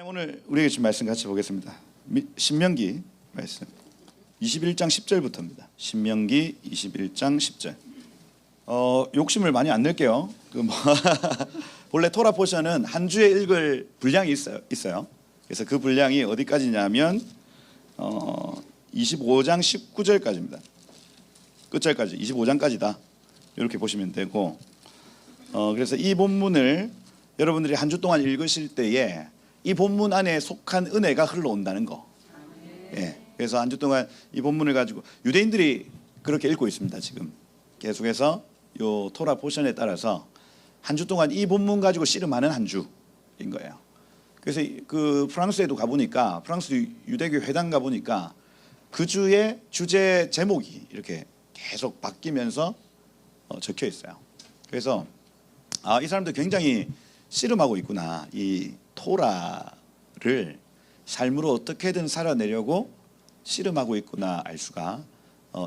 오늘 우리에게 주신 말씀 같이 보겠습니다. 신명기 말씀 21장 10절부터입니다. 신명기 21장 10절. 욕심을 많이 안 낼게요. 원래 토라 포션은 한 주에 읽을 분량이 있어요. 그래서 그 분량이 어디까지냐면 25장 19절까지입니다. 끝절까지 25장까지다. 이렇게 보시면 되고, 그래서 이 본문을 여러분들이 한 주 동안 읽으실 때에 이 본문 안에 속한 은혜가 흘러온다는 거. 예. 그래서 한 주 동안 이 본문을 가지고 유대인들이 그렇게 읽고 있습니다. 지금 계속해서 요 토라 포션에 따라서 한 주 동안 이 본문 가지고 씨름하는 한 주인 거예요. 그래서 그 프랑스에도 가보니까, 프랑스 유대교 회당 가보니까 그 주의 주제 제목이 이렇게 계속 바뀌면서 적혀 있어요. 그래서 이 사람들 굉장히 씨름하고 있구나. 이 토라를 삶으로 어떻게든 살아내려고 씨름하고 있구나 알 수가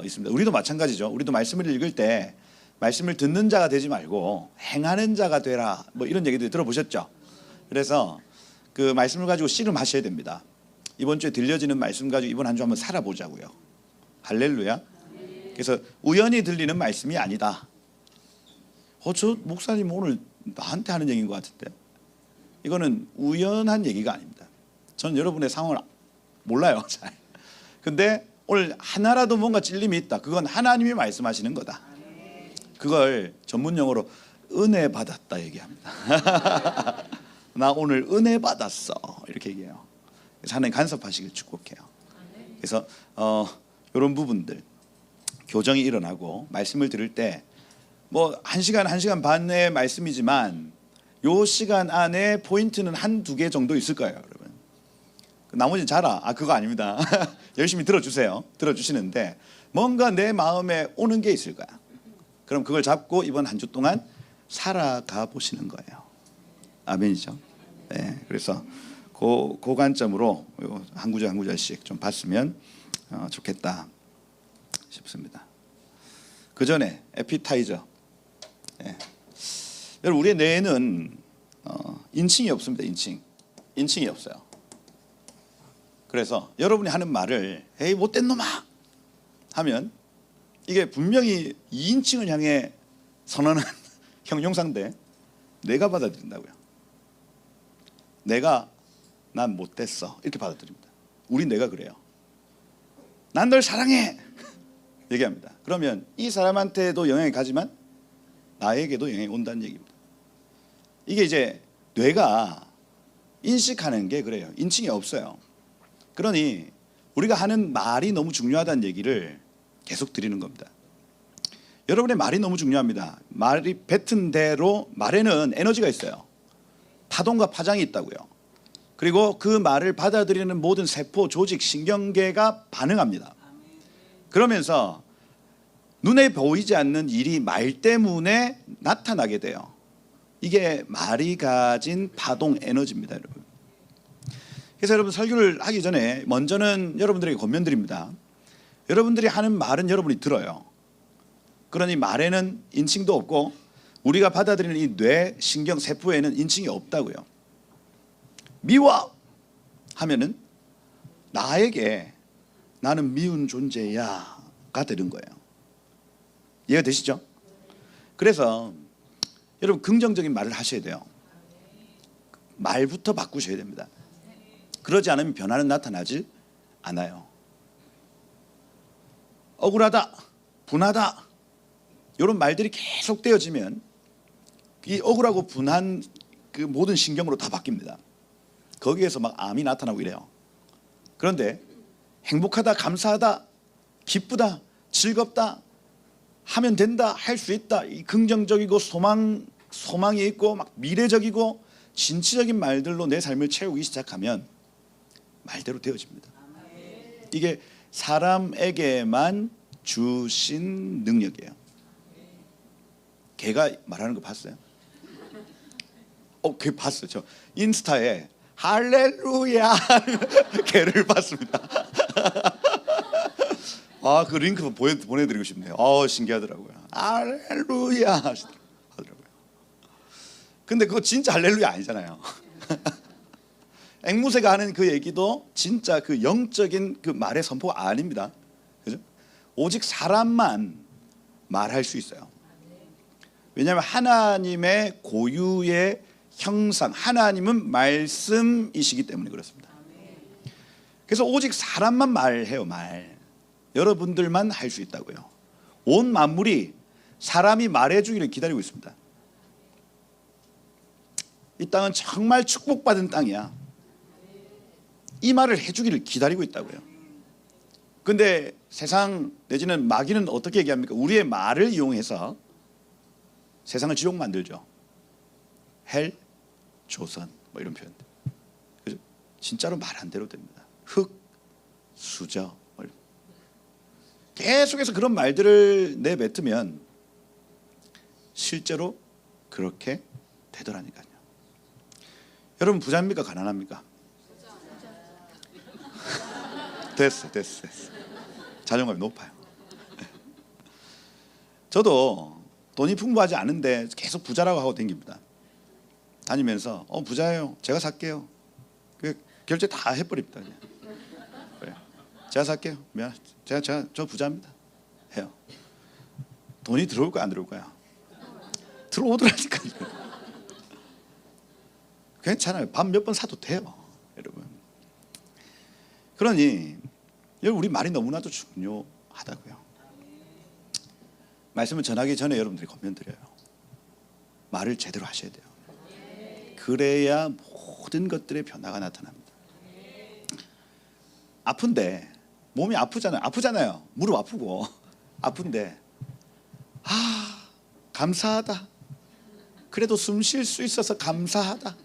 있습니다. 우리도 마찬가지죠. 우리도 말씀을 읽을 때 말씀을 듣는 자가 되지 말고 행하는 자가 되라, 뭐 이런 얘기도 들어보셨죠. 그래서 그 말씀을 가지고 씨름하셔야 됩니다. 이번 주에 들려지는 말씀 가지고 이번 한 주 한번 살아보자고요. 할렐루야. 그래서 우연히 들리는 말씀이 아니다. 저 목사님 오늘 나한테 하는 얘기인 것 같은데, 이거는 우연한 얘기가 아닙니다. 저는 여러분의 상황을 몰라요, 잘. 근데 오늘 하나라도 뭔가 찔림이 있다. 그건 하나님이 말씀하시는 거다. 그걸 전문 용어로 은혜 받았다 얘기합니다. 나 오늘 은혜 받았어, 이렇게 얘기해요. 그래서 하나님 간섭하시길 축복해요. 그래서 이런 부분들, 교정이 일어나고 말씀을 들을 때 뭐 1시간 반의 말씀이지만 요 시간 안에 포인트는 한두 개 정도 있을 거예요, 여러분. 나머지는 자라. 그거 아닙니다. 열심히 들어주세요. 들어주시는데 뭔가 내 마음에 오는 게 있을 거야. 그럼 그걸 잡고 이번 한 주 동안 살아가 보시는 거예요. 아멘이죠. 네, 그래서 그 관점으로 한 구절 한 구절씩 좀 봤으면 좋겠다 싶습니다. 그 전에 에피타이저. 네. 여러분, 우리의 뇌에는 인칭이 없습니다. 인칭이 없어요. 그래서 여러분이 하는 말을 에이 못된 놈아 하면 이게 분명히 2인칭을 향해 선언한 형용사인데 내가 받아들인다고요. 난 못됐어, 이렇게 받아들입니다. 우리 뇌가 그래요. 난 널 사랑해 얘기합니다. 그러면 이 사람한테도 영향이 가지만 나에게도 영향이 온다는 얘기입니다. 이게 이제 뇌가 인식하는 게 그래요. 인칭이 없어요. 그러니 우리가 하는 말이 너무 중요하다는 얘기를 계속 드리는 겁니다. 여러분의 말이 너무 중요합니다. 말이 뱉은 대로 말에는 에너지가 있어요. 파동과 파장이 있다고요. 그리고 그 말을 받아들이는 모든 세포, 조직, 신경계가 반응합니다. 그러면서 눈에 보이지 않는 일이 말 때문에 나타나게 돼요. 이게 말이 가진 파동 에너지입니다, 여러분. 그래서 여러분, 설교를 하기 전에 먼저는 여러분들에게 권면드립니다. 여러분들이 하는 말은 여러분이 들어요. 그러니 말에는 인칭도 없고 우리가 받아들이는 이 뇌, 신경, 세포에는 인칭이 없다고요. 미워 하면은 나에게 나는 미운 존재야가 되는 거예요. 이해가 되시죠? 그래서 여러분, 긍정적인 말을 하셔야 돼요. 말부터 바꾸셔야 됩니다. 그러지 않으면 변화는 나타나질 않아요. 억울하다, 분하다, 이런 말들이 계속 되어지면 이 억울하고 분한 그 모든 신경으로 다 바뀝니다. 거기에서 막 암이 나타나고 이래요. 그런데 행복하다, 감사하다, 기쁘다, 즐겁다, 하면 된다, 할 수 있다, 이 긍정적이고 소망이 있고 막 미래적이고 진취적인 말들로 내 삶을 채우기 시작하면 말대로 되어집니다. 이게 사람에게만 주신 능력이에요. 개가 말하는 거 봤어요? 걔 봤어요. 저 인스타에 할렐루야 개를 봤습니다. 그 링크 보내드리고 싶네요. 신기하더라고요. 할렐루야 하더라고요. 근데 그거 진짜 할렐루야 아니잖아요. 앵무새가 하는 그 얘기도 진짜 그 영적인 그 말의 선포가 아닙니다. 그죠? 오직 사람만 말할 수 있어요. 왜냐하면 하나님의 고유의 형상, 하나님은 말씀이시기 때문에 그렇습니다. 그래서 오직 사람만 말해요. 여러분들만 할 수 있다고요. 온 만물이 사람이 말해주기를 기다리고 있습니다. 이 땅은 정말 축복받은 땅이야. 이 말을 해주기를 기다리고 있다고요. 근데 세상 내지는 마귀는 어떻게 얘기합니까? 우리의 말을 이용해서 세상을 지옥 만들죠. 헬, 조선 뭐 이런 표현들. 그죠? 진짜로 말한 대로 됩니다. 흙, 수저 뭐 계속해서 그런 말들을 내뱉으면 실제로 그렇게 되더라니까요. 여러분 부자입니까? 가난합니까? 됐어. 자존감이 높아요. 저도 돈이 풍부하지 않은데 계속 부자라고 하고 다닙니다. 다니면서 부자예요. 제가 살게요. 결제 다 해버립니다. 그냥. 그래. 제가 살게요. 미안. 저 부자입니다. 해요. 돈이 들어올 거야 안 들어올 거야? 들어오더라니까요. 괜찮아요. 밥 몇 번 사도 돼요, 여러분. 그러니 여러분 우리 말이 너무나도 중요하다고요. 말씀을 전하기 전에 여러분들이 권면드려요. 말을 제대로 하셔야 돼요. 그래야 모든 것들의 변화가 나타납니다. 아픈데 몸이 아프잖아요. 무릎 아프고 아픈데 감사하다. 그래도 숨 쉴 수 있어서 감사하다.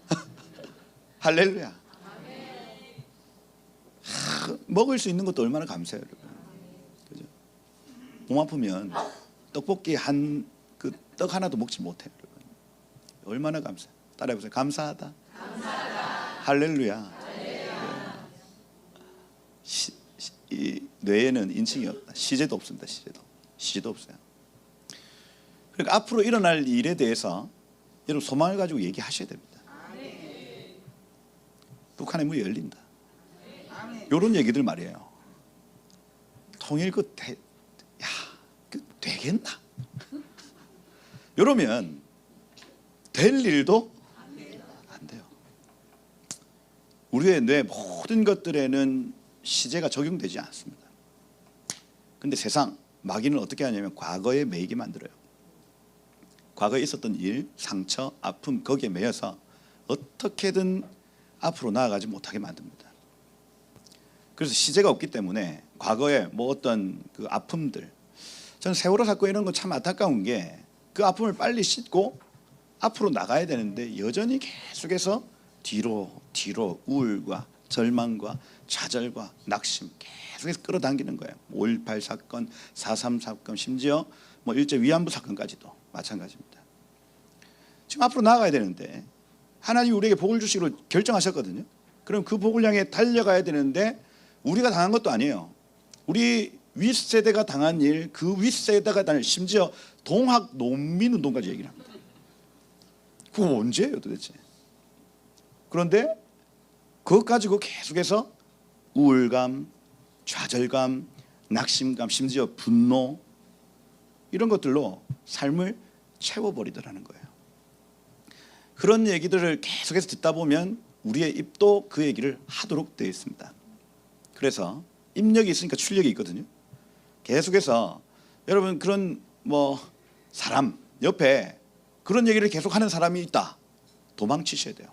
할렐루야. 먹을 수 있는 것도 얼마나 감사해요, 여러분. 그죠? 몸 아프면 떡볶이 그 떡 하나도 먹지 못해요, 여러분. 얼마나 감사해요. 따라해보세요. 감사하다. 할렐루야. 할렐루야. 이 뇌에는 인칭이 없다. 시제도 없습니다. 시제도 없어요. 그러니까 앞으로 일어날 일에 대해서 여러분 소망을 가지고 얘기하셔야 됩니다. 북한의 문이 열린다. 이런 얘기들 말이에요. 통일 되겠나? 이러면 될 일도 안 돼요. 우리의 뇌 모든 것들에는 시제가 적용되지 않습니다. 근데 세상 마귀는 어떻게 하냐면 과거에 매이게 만들어요. 과거에 있었던 일, 상처, 아픔 거기에 매여서 어떻게든 앞으로 나아가지 못하게 만듭니다. 그래서 시제가 없기 때문에 과거에 뭐 어떤 그 아픔들, 저는 세월호 사건 이런 거 참 안타까운 게 그 아픔을 빨리 씻고 앞으로 나가야 되는데 여전히 계속해서 뒤로 우울과 절망과 좌절과 낙심 계속해서 끌어당기는 거예요. 5.18 사건, 4.3 사건, 심지어 뭐 일제 위안부 사건까지도 마찬가지입니다. 지금 앞으로 나아가야 되는데 하나님이 우리에게 복을 주시기로 결정하셨거든요. 그럼 그 복을 향해 달려가야 되는데 우리가 당한 것도 아니에요. 우리 윗세대가 당한 일, 그 윗세대가 당한 일, 심지어 동학 농민운동까지 얘기를 합니다. 그거 언제예요 도대체? 그런데 그것 가지고 계속해서 우울감, 좌절감, 낙심감, 심지어 분노 이런 것들로 삶을 채워버리더라는 거예요. 그런 얘기들을 계속해서 듣다 보면 우리의 입도 그 얘기를 하도록 되어 있습니다. 그래서 입력이 있으니까 출력이 있거든요. 계속해서 여러분 그런 뭐 사람 옆에 그런 얘기를 계속하는 사람이 있다. 도망치셔야 돼요.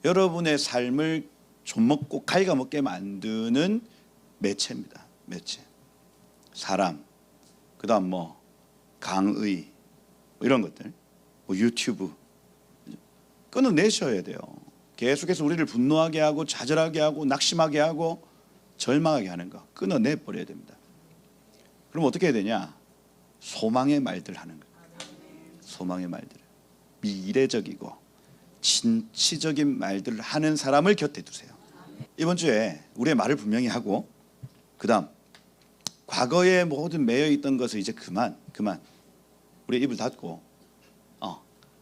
여러분의 삶을 좀먹고 갉아먹게 만드는 매체입니다. 매체. 사람, 그다음 뭐 강의 이런 것들, 뭐 유튜브 끊어내셔야 돼요. 계속해서 우리를 분노하게 하고 좌절하게 하고 낙심하게 하고 절망하게 하는 거 끊어내버려야 됩니다. 그럼 어떻게 해야 되냐? 소망의 말들 하는 거예요. 소망의 말들, 미래적이고 진취적인 말들을 하는 사람을 곁에 두세요. 이번 주에 우리의 말을 분명히 하고 그다음 과거의 모든 매여있던 것을 이제 그만 우리의 입을 닫고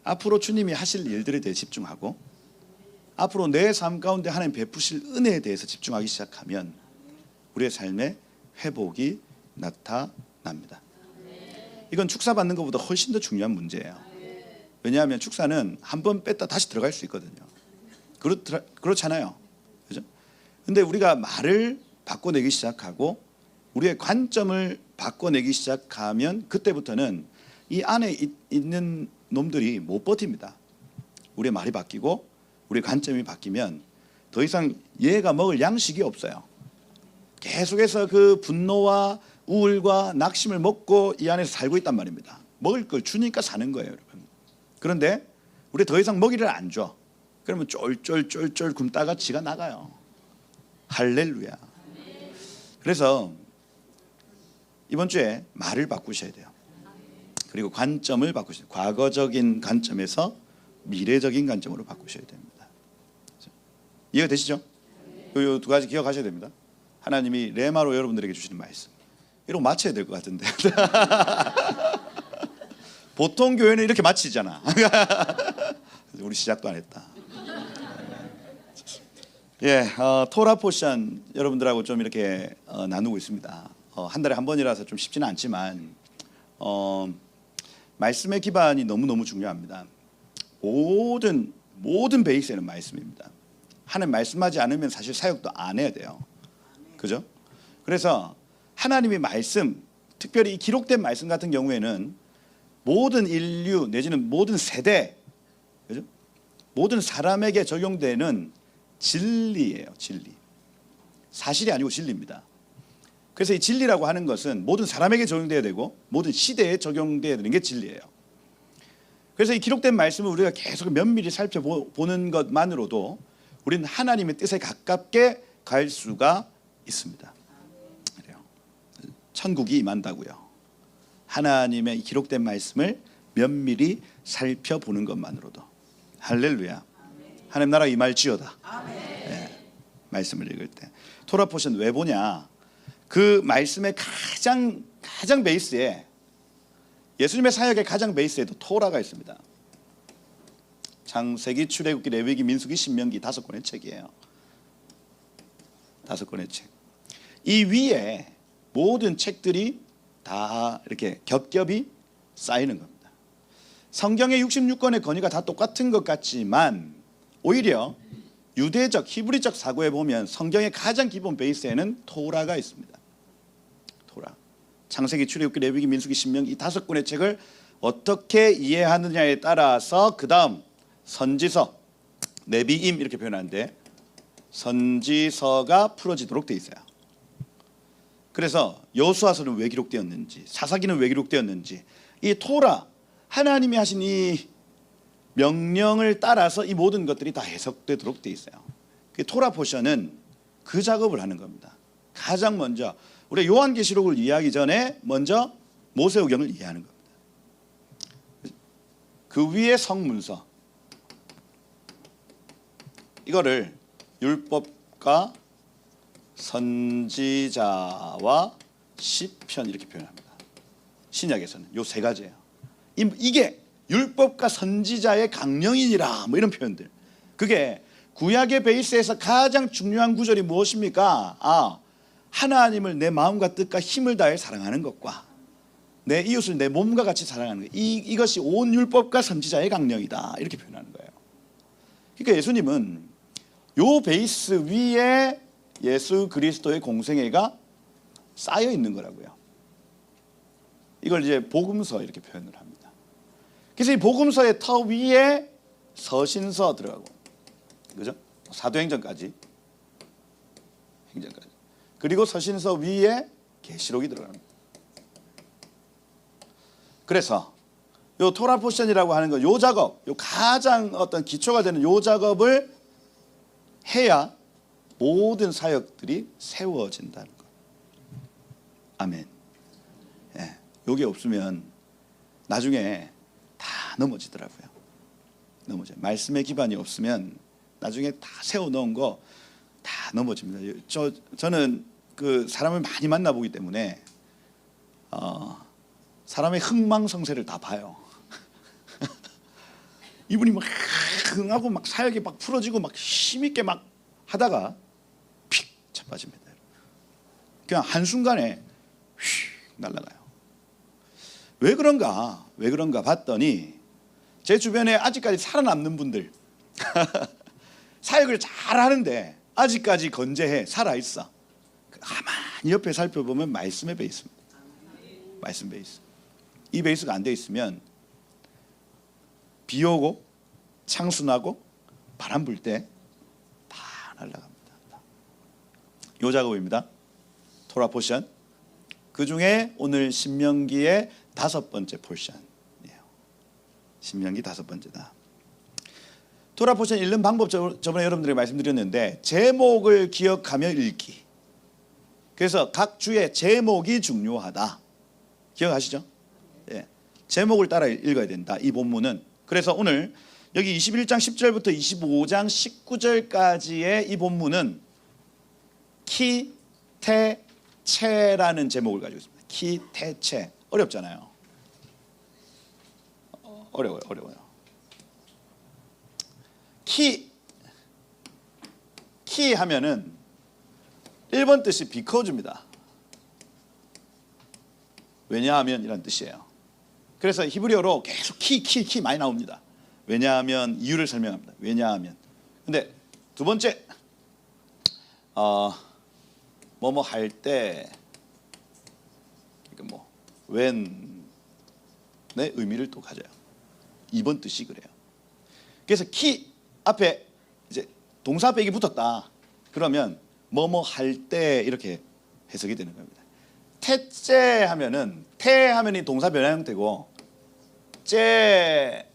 앞으로 주님이 하실 일들에 대해 집중하고 앞으로 내 삶 가운데 하나님 베푸실 은혜에 대해서 집중하기 시작하면 우리의 삶에 회복이 나타납니다. 이건 축사 받는 것보다 훨씬 더 중요한 문제예요. 왜냐하면 축사는 한 번 뺐다 다시 들어갈 수 있거든요. 그렇잖아요. 그죠? 근데 우리가 말을 바꿔내기 시작하고 우리의 관점을 바꿔내기 시작하면 그때부터는 이 안에 있는 놈들이 못 버팁니다. 우리의 말이 바뀌고 우리의 관점이 바뀌면 더 이상 얘가 먹을 양식이 없어요. 계속해서 그 분노와 우울과 낙심을 먹고 이 안에서 살고 있단 말입니다. 먹을 걸 주니까 사는 거예요, 여러분. 그런데 우리 더 이상 먹이를 안 줘. 그러면 쫄쫄 굶다가 지가 나가요. 할렐루야. 그래서 이번 주에 말을 바꾸셔야 돼요. 그리고 관점을 바꾸셔야 돼요. 과거적인 관점에서 미래적인 관점으로 바꾸셔야 됩니다. 이해가 되시죠? 이 두 가지 기억하셔야 됩니다. 하나님이 레마로 여러분들에게 주시는 말씀. 이러고 마쳐야 될 것 같은데. 보통 교회는 이렇게 마치잖아. 우리 시작도 안 했다. 예, 토라 포션 여러분들하고 좀 이렇게 나누고 있습니다. 한 달에 한 번이라서 좀 쉽지는 않지만 말씀의 기반이 너무너무 중요합니다. 모든 베이스에는 말씀입니다. 하나님 말씀하지 않으면 사실 사역도 안 해야 돼요. 그죠? 그래서 하나님의 말씀, 특별히 이 기록된 말씀 같은 경우에는 모든 인류 내지는 모든 세대, 그죠? 모든 사람에게 적용되는 진리예요. 진리. 사실이 아니고 진리입니다. 그래서 이 진리라고 하는 것은 모든 사람에게 적용돼야 되고 모든 시대에 적용돼야 되는 게 진리예요. 그래서 이 기록된 말씀을 우리가 계속 면밀히 살펴보는 것만으로도 우리는 하나님의 뜻에 가깝게 갈 수가 있습니다. 그래요. 천국이 임한다고요. 하나님의 기록된 말씀을 면밀히 살펴보는 것만으로도. 할렐루야. 하나님 나라 임할지어다. 네, 말씀을 읽을 때. 토라 포션 왜 보냐? 그 말씀의 가장 베이스에, 예수님의 사역의 가장 베이스에도 토라가 있습니다. 창세기, 출애굽기, 레위기, 민수기, 신명기 5권의 책이에요. 5권의 책. 이 위에 모든 책들이 다 이렇게 겹겹이 쌓이는 겁니다. 성경의 66권의 건의가 다 똑같은 것 같지만 오히려 유대적, 히브리적 사고에 보면 성경의 가장 기본 베이스에는 토라가 있습니다. 토라. 창세기, 출애굽기, 레위기, 민수기, 신명기 이 5권의 책을 어떻게 이해하느냐에 따라서 그 다음 선지서, 네비임 이렇게 표현하는데 선지서가 풀어지도록 되어 있어요. 그래서 여호수아서는 왜 기록되었는지, 사사기는 왜 기록되었는지, 이 토라, 하나님이 하신 이 명령을 따라서 이 모든 것들이 다 해석되도록 되어 있어요. 토라 포션은 그 작업을 하는 겁니다. 가장 먼저 우리 요한계시록을 이해하기 전에 먼저 모세오경을 이해하는 겁니다. 그 위에 성문서, 이거를 율법과 선지자와 시편 이렇게 표현합니다. 신약에서는 요 세 가지예요. 이게 율법과 선지자의 강령이니라 뭐 이런 표현들. 그게 구약의 베이스에서 가장 중요한 구절이 무엇입니까? 하나님을 내 마음과 뜻과 힘을 다해 사랑하는 것과 내 이웃을 내 몸과 같이 사랑하는 것. 이것이 온 율법과 선지자의 강령이다 이렇게 표현하는 거예요. 그러니까 예수님은 요 베이스 위에 예수 그리스도의 공생애가 쌓여 있는 거라고요. 이걸 이제 복음서 이렇게 표현을 합니다. 그래서 이 복음서의 터 위에 서신서 들어가고, 그죠? 사도행전까지, 행전까지. 그리고 서신서 위에 계시록이 들어갑니다. 그래서 요 토라 포션이라고 하는 거, 요 작업, 요 가장 어떤 기초가 되는 요 작업을 해야 모든 사역들이 세워진다는 것. 아멘. 예, 요게 없으면 나중에 다 넘어지더라고요. 넘어져요. 말씀의 기반이 없으면 나중에 다 세워놓은 거 다 넘어집니다. 저는 그 사람을 많이 만나보기 때문에 사람의 흥망성쇠를 다 봐요. 이분이 막 흥하고 막 사역이 막 풀어지고 막 힘있게 막 하다가 픽 자빠집니다. 그냥 한순간에 휙 날아가요. 왜 그런가 봤더니 제 주변에 아직까지 살아남는 분들 사역을 잘 하는데 아직까지 건재해 살아있어. 가만히 옆에 살펴보면 말씀의 베이스입니다. 말씀 베이스. 이 베이스가 안 돼 있으면 비 오고 창순하고 바람 불 때 다 날아갑니다. 요 작업입니다. 토라 포션. 그 중에 오늘 신명기의 5번째 포션이에요. 신명기 5번째다. 토라 포션 읽는 방법 저번에 여러분들에게 말씀드렸는데 제목을 기억하며 읽기. 그래서 각 주의 제목이 중요하다. 기억하시죠? 예. 제목을 따라 읽어야 된다. 이 본문은. 그래서 오늘 여기 21장 10절부터 25장 19절까지의 이 본문은 키테체라는 제목을 가지고 있습니다. 키테체. 어렵잖아요. 어려워요. 키 하면은 1번 뜻이 비커줍니다. 왜냐하면 이란 뜻이에요. 그래서 히브리어로 계속 키 많이 나옵니다. 왜냐하면 이유를 설명합니다. 왜냐하면. 근데 두 번째 뭐뭐 할 때 뭐 when의 의미를 또 가져요. 2번 뜻이 그래요. 그래서 키 앞에 이제 동사 앞에 이게 붙었다. 그러면 뭐뭐 할 때 이렇게 해석이 되는 겁니다. 태째 하면은 태 하면 이 동사 변화 형태고 째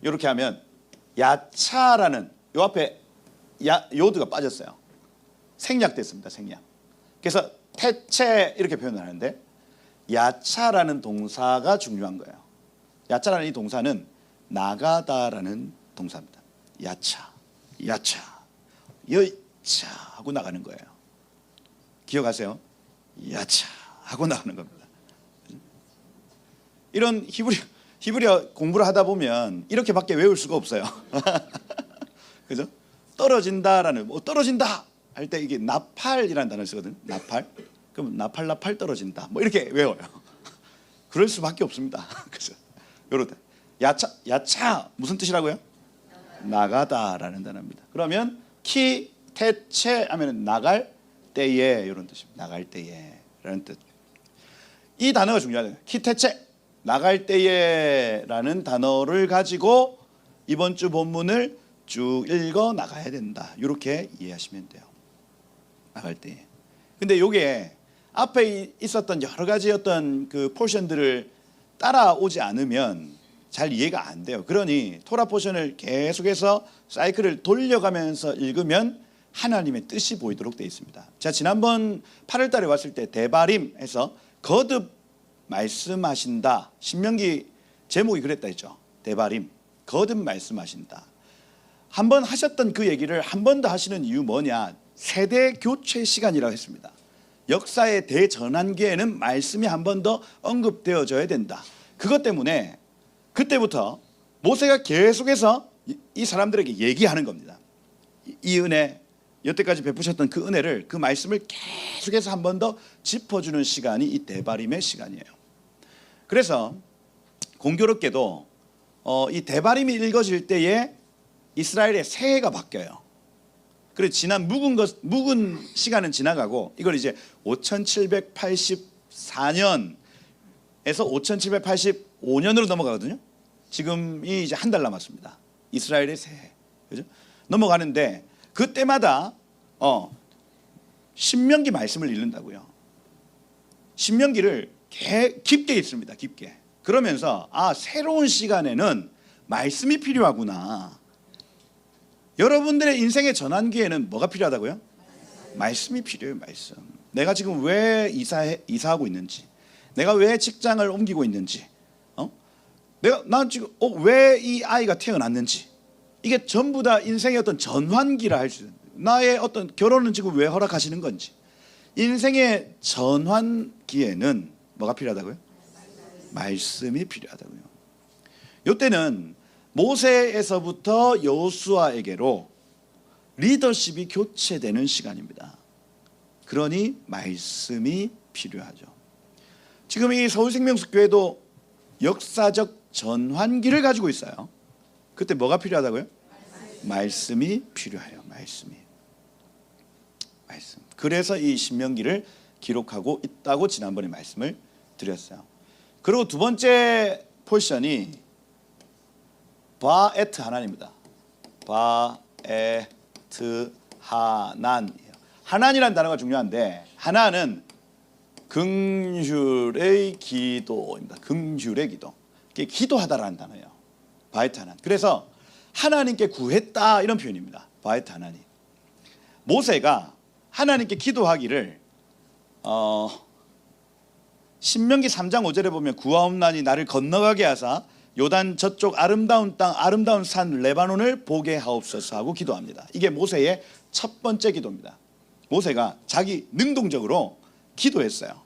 이렇게 하면 야차라는 요 앞에 요드가 빠졌어요. 생략됐습니다. 생략. 그래서 태체 이렇게 표현을 하는데 야차라는 동사가 중요한 거예요. 야차라는 이 동사는 나가다라는 동사입니다. 야차, 여차 하고 나가는 거예요. 기억하세요? 야차 하고 나가는 겁니다. 이런 히브리어 공부를 하다 보면 이렇게밖에 외울 수가 없어요. 그죠? 떨어진다라는 떨어진다 할 때 이게 나팔이라는 단어를 쓰거든. 나팔. 그럼 나팔 떨어진다. 뭐 이렇게 외워요. 그럴 수밖에 없습니다. 그죠? 요렇다. 야차 무슨 뜻이라고요? 나가다라는 단어입니다. 그러면 키 태체 하면 나갈 때에 이런 뜻입니다. 나갈 때에라는 뜻. 이 단어가 중요하다. 키 태체 나갈 때에라는 단어를 가지고 이번 주 본문을 쭉 읽어 나가야 된다. 이렇게 이해하시면 돼요. 나갈 때. 근데 요게 앞에 있었던 여러 가지 어떤 그 포션들을 따라오지 않으면 잘 이해가 안 돼요. 그러니 토라 포션을 계속해서 사이클을 돌려가면서 읽으면 하나님의 뜻이 보이도록 되어 있습니다. 제가 지난번 8월 달에 왔을 때 대바림에서 거듭 말씀하신다. 신명기 제목이 그랬다 했죠. 대바림. 거듭 말씀하신다. 한 번 하셨던 그 얘기를 한 번 더 하시는 이유 뭐냐? 세대 교체 시간이라고 했습니다. 역사의 대전환기에는 말씀이 한 번 더 언급되어져야 된다. 그것 때문에 그때부터 모세가 계속해서 이 사람들에게 얘기하는 겁니다. 이 은혜, 여태까지 베푸셨던 그 은혜를, 그 말씀을 계속해서 한 번 더 짚어주는 시간이 이 대바림의 시간이에요. 그래서 공교롭게도 이 대바림이 읽어질 때에 이스라엘의 새해가 바뀌어요. 그래서 지난 묵은 시간은 지나가고 이걸 이제 5784년에서 5785년으로 넘어가거든요. 지금이 이제 한 달 남았습니다. 이스라엘의 새해. 그죠? 넘어가는데 그때마다 신명기 말씀을 읽는다고요. 신명기를 깊게 읽습니다. 깊게. 그러면서 새로운 시간에는 말씀이 필요하구나. 여러분들의 인생의 전환기에는 뭐가 필요하다고요? 말씀이 필요해요. 말씀. 내가 지금 왜 이사하고 있는지, 내가 왜 직장을 옮기고 있는지, 난 지금 왜 이 아이가 태어났는지, 이게 전부 다 인생의 어떤 전환기라 할 수 있어요. 나의 어떤 결혼은 지금 왜 허락하시는 건지. 인생의 전환기에는 뭐가 필요하다고요? 말씀이 필요하다고요. 이때는 모세에서부터 여호수아에게로 리더십이 교체되는 시간입니다. 그러니 말씀이 필요하죠. 지금 이 서울생명수교회도 역사적 전환기를 가지고 있어요. 그때 뭐가 필요하다고요? 말씀이 필요해요. 말씀. 그래서 이 신명기를 기록하고 있다고 지난번에 말씀을 드렸어요. 그리고 두 번째 포지션이 바에트 하난입니다. 바에트 하난이에요. 하난이라는 단어가 중요한데, 하난은 긍휼의 기도입니다. 긍휼의 기도. 이게 기도하다라는 단어예요. 바에트 하난. 그래서 하나님께 구했다 이런 표현입니다. 바에트 하난이. 모세가 하나님께 기도하기를 신명기 3장 5절에 보면 구하옵나니 나를 건너가게 하사 요단 저쪽 아름다운 땅 아름다운 산 레바논을 보게 하옵소서 하고 기도합니다. 이게 모세의 첫 번째 기도입니다. 모세가 자기 능동적으로 기도했어요.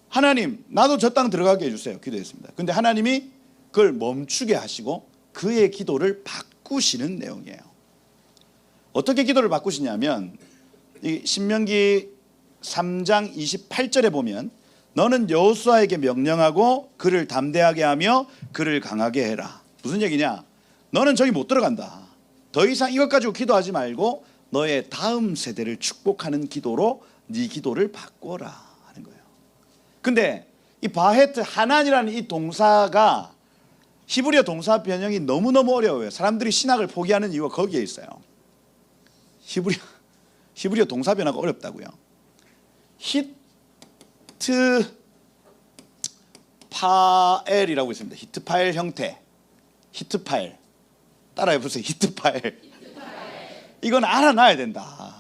하나님 나도 저 땅 들어가게 해주세요 기도했습니다. 근데 하나님이 그걸 멈추게 하시고 그의 기도를 바꾸시는 내용이에요. 어떻게 기도를 바꾸시냐면 이 신명기 3장 28절에 보면 너는 여호수아에게 명령하고 그를 담대하게 하며 그를 강하게 해라. 무슨 얘기냐? 너는 저기 못 들어간다. 더 이상 이것 가지고 기도하지 말고 너의 다음 세대를 축복하는 기도로 네 기도를 바꿔라 하는 거예요. 근데 이 바헤트 하난이라는 이 동사가 히브리어 동사 변형이 너무너무 어려워요. 사람들이 신학을 포기하는 이유가 거기에 있어요. 히브리어 동사 변화가 어렵다고요. 히트파엘이라고 있습니다. 히트파엘 형태. 히트파엘. 따라해 보세요. 히트파엘. 이건 알아놔야 된다.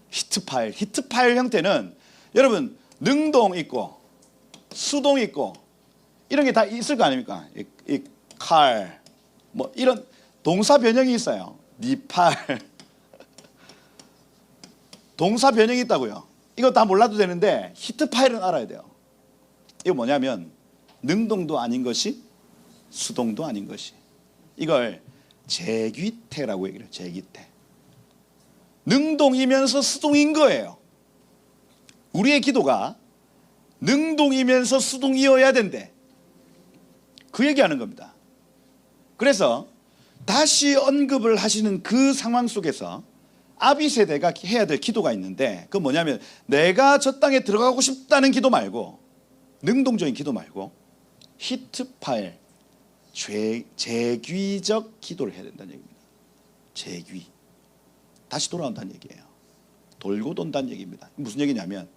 히트파엘. 히트파엘 형태는 여러분 능동 있고 수동 있고 이런 게 다 있을 거 아닙니까? 이 칼, 뭐 이런 동사 변형이 있어요. 니팔. 동사 변형이 있다고요. 이거 다 몰라도 되는데 히트파일은 알아야 돼요. 이거 뭐냐면 능동도 아닌 것이 수동도 아닌 것이. 이걸 재귀태라고 얘기를 해요. 재귀태. 능동이면서 수동인 거예요. 우리의 기도가 능동이면서 수동이어야 된대. 그 얘기하는 겁니다. 그래서 다시 언급을 하시는 그 상황 속에서 아비 세대가 해야 될 기도가 있는데 그건 뭐냐면 내가 저 땅에 들어가고 싶다는 기도 말고 능동적인 기도 말고 히트파엘 재귀적 기도를 해야 된다는 얘기입니다. 재귀. 다시 돌아온다는 얘기예요. 돌고 돈다는 얘기입니다. 무슨 얘기냐면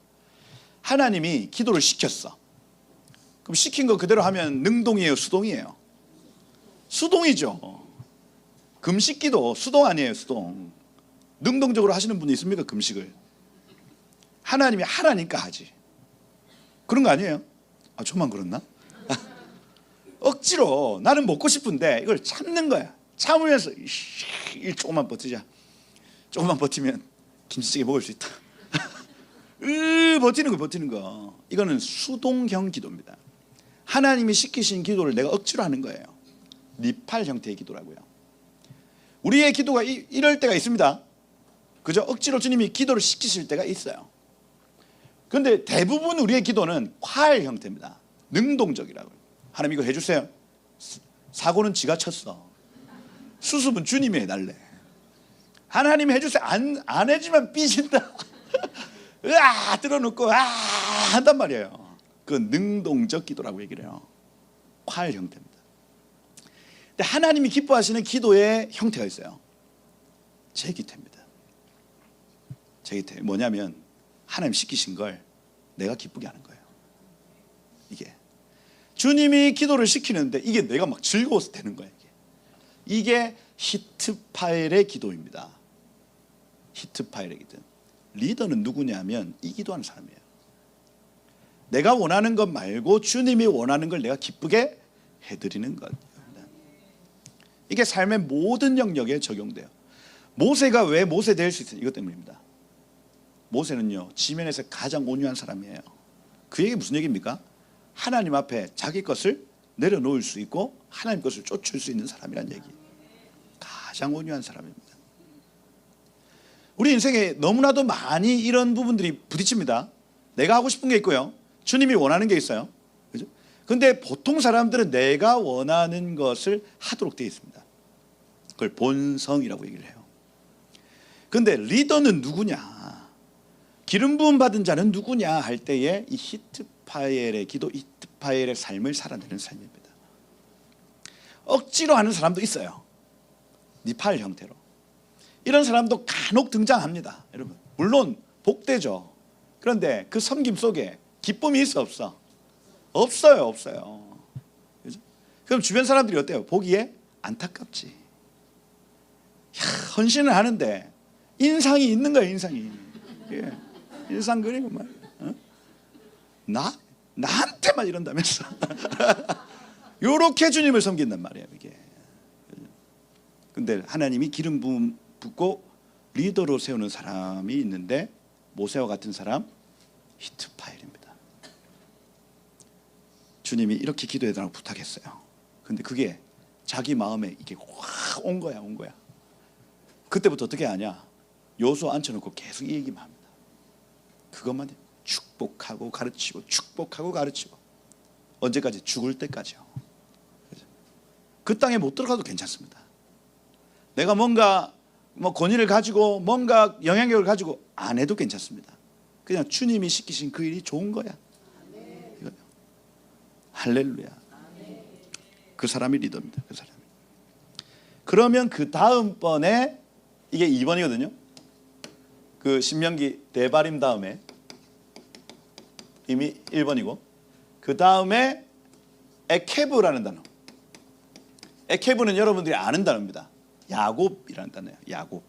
하나님이 기도를 시켰어. 그럼 시킨 거 그대로 하면 능동이에요? 수동이에요? 수동이죠. 금식기도 수동 아니에요? 수동. 능동적으로 하시는 분이 있습니까? 금식을. 하나님이 하라니까 하지. 그런 거 아니에요? 아, 저만 그렇나? 억지로 나는 먹고 싶은데 이걸 참는 거야. 참으면서 조금만 버티자. 조금만 버티면 김치찌개 먹을 수 있다. 버티는 거. 이거는 수동형 기도입니다. 하나님이 시키신 기도를 내가 억지로 하는 거예요. 니팔 형태의 기도라고요. 우리의 기도가 이럴 때가 있습니다. 그죠? 억지로 주님이 기도를 시키실 때가 있어요. 그런데 대부분 우리의 기도는 콰일 형태입니다. 능동적이라고요. 하나님 이거 해주세요. 사고는 지가 쳤어. 수습은 주님이 해달래. 하나님 해주세요. 안 해주면 삐진다. 으아 들어놓고 한단 말이에요. 그 능동적 기도라고 얘기를 해요. 콰일 형태입니다. 근데 하나님이 기뻐하시는 기도의 형태가 있어요. 재기태입니다. 재기태 뭐냐면 하나님 시키신 걸 내가 기쁘게 하는 거예요. 이게 주님이 기도를 시키는데 이게 내가 막 즐거워서 되는 거예요. 이게 히트파엘의 기도입니다. 히트파엘의 기도. 리더는 누구냐면 이 기도하는 사람이에요. 내가 원하는 것 말고 주님이 원하는 걸 내가 기쁘게 해드리는 것. 이게 삶의 모든 영역에 적용돼요. 모세가 왜 모세 될 수 있어요? 이것 때문입니다. 모세는요 지면에서 가장 온유한 사람이에요. 그 얘기 무슨 얘기입니까? 하나님 앞에 자기 것을 내려놓을 수 있고 하나님 것을 쫓을 수 있는 사람이란 얘기. 가장 온유한 사람입니다. 우리 인생에 너무나도 많이 이런 부분들이 부딪힙니다. 내가 하고 싶은 게 있고요, 주님이 원하는 게 있어요. 그죠? 근데 보통 사람들은 내가 원하는 것을 하도록 되어 있습니다. 그걸 본성이라고 얘기를 해요. 근데 리더는 누구냐, 기름 부음 받은 자는 누구냐 할 때에 이 히트파엘의 기도, 히트파엘의 삶을 살아내는 삶입니다. 억지로 하는 사람도 있어요. 니팔 형태로. 이런 사람도 간혹 등장합니다. 여러분, 물론 복되죠. 그런데 그 섬김 속에 기쁨이 있어 없어? 없어요. 없어요. 그죠? 그럼 주변 사람들이 어때요? 보기에 안타깝지. 야, 헌신을 하는데 인상이 있는 거예요. 인상이. 예. 인상 그리고 말. 어? 나한테만 이런다면서. 요렇게 주님을 섬긴단 말이에요. 이게. 근데 하나님이 기름 부음 붓고 리더로 세우는 사람이 있는데, 모세와 같은 사람, 히트파엘입니다. 주님이 이렇게 기도해달라고 부탁했어요. 근데 그게 자기 마음에 이게 확 온 거야. 그때부터 어떻게 하냐, 요소 앉혀놓고 계속 이 얘기만 합니다. 그것만 축복하고 가르치고, 축복하고 가르치고. 언제까지? 죽을 때까지요. 그 땅에 못 들어가도 괜찮습니다. 내가 뭔가 권위를 가지고 뭔가 영향력을 가지고 안 해도 괜찮습니다. 그냥 주님이 시키신 그 일이 좋은 거야. 이거요. 할렐루야. 그 사람이 리더입니다. 그 사람이. 그러면 그 다음번에, 이게 2번이거든요. 그 신명기 데바림 다음에 이미 1번이고, 그 다음에 에케브라는 단어. 에케브는 여러분들이 아는 단어입니다. 야곱이라는 단어예요. 야곱.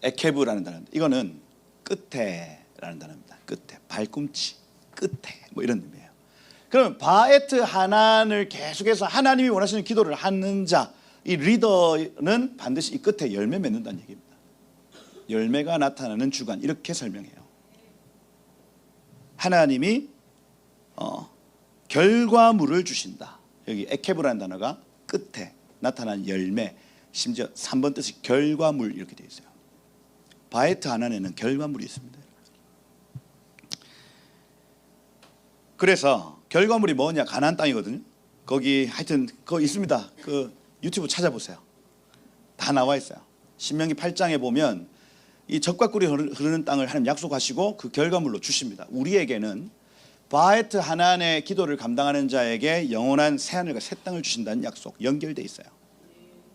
에케브라는 단어인데, 이거는 끝에라는 단어입니다. 끝에, 발꿈치, 끝에, 뭐 이런 의미예요. 그러면 바에트 하난을 계속해서 하나님이 원하시는 기도를 하는 자, 이 리더는 반드시 이 끝에 열매 맺는다는 얘기입니다. 열매가 나타나는 주간, 이렇게 설명해요. 하나님이 결과물을 주신다. 여기 에케브라는 단어가 끝에 나타난 열매, 심지어 3번 뜻이 결과물, 이렇게 되어 있어요. 바에트 하난에는 결과물이 있습니다. 그래서 결과물이 뭐냐, 가나안 땅이거든요. 거기 하여튼 거기 있습니다. 그 유튜브 찾아보세요. 다 나와 있어요. 신명기 8장에 보면 이 젖과 꿀이 흐르는 땅을 하나님 약속하시고 그 결과물로 주십니다. 우리에게는 바에트 하난의 기도를 감당하는 자에게 영원한 새하늘과 새 땅을 주신다는 약속, 연결돼 있어요.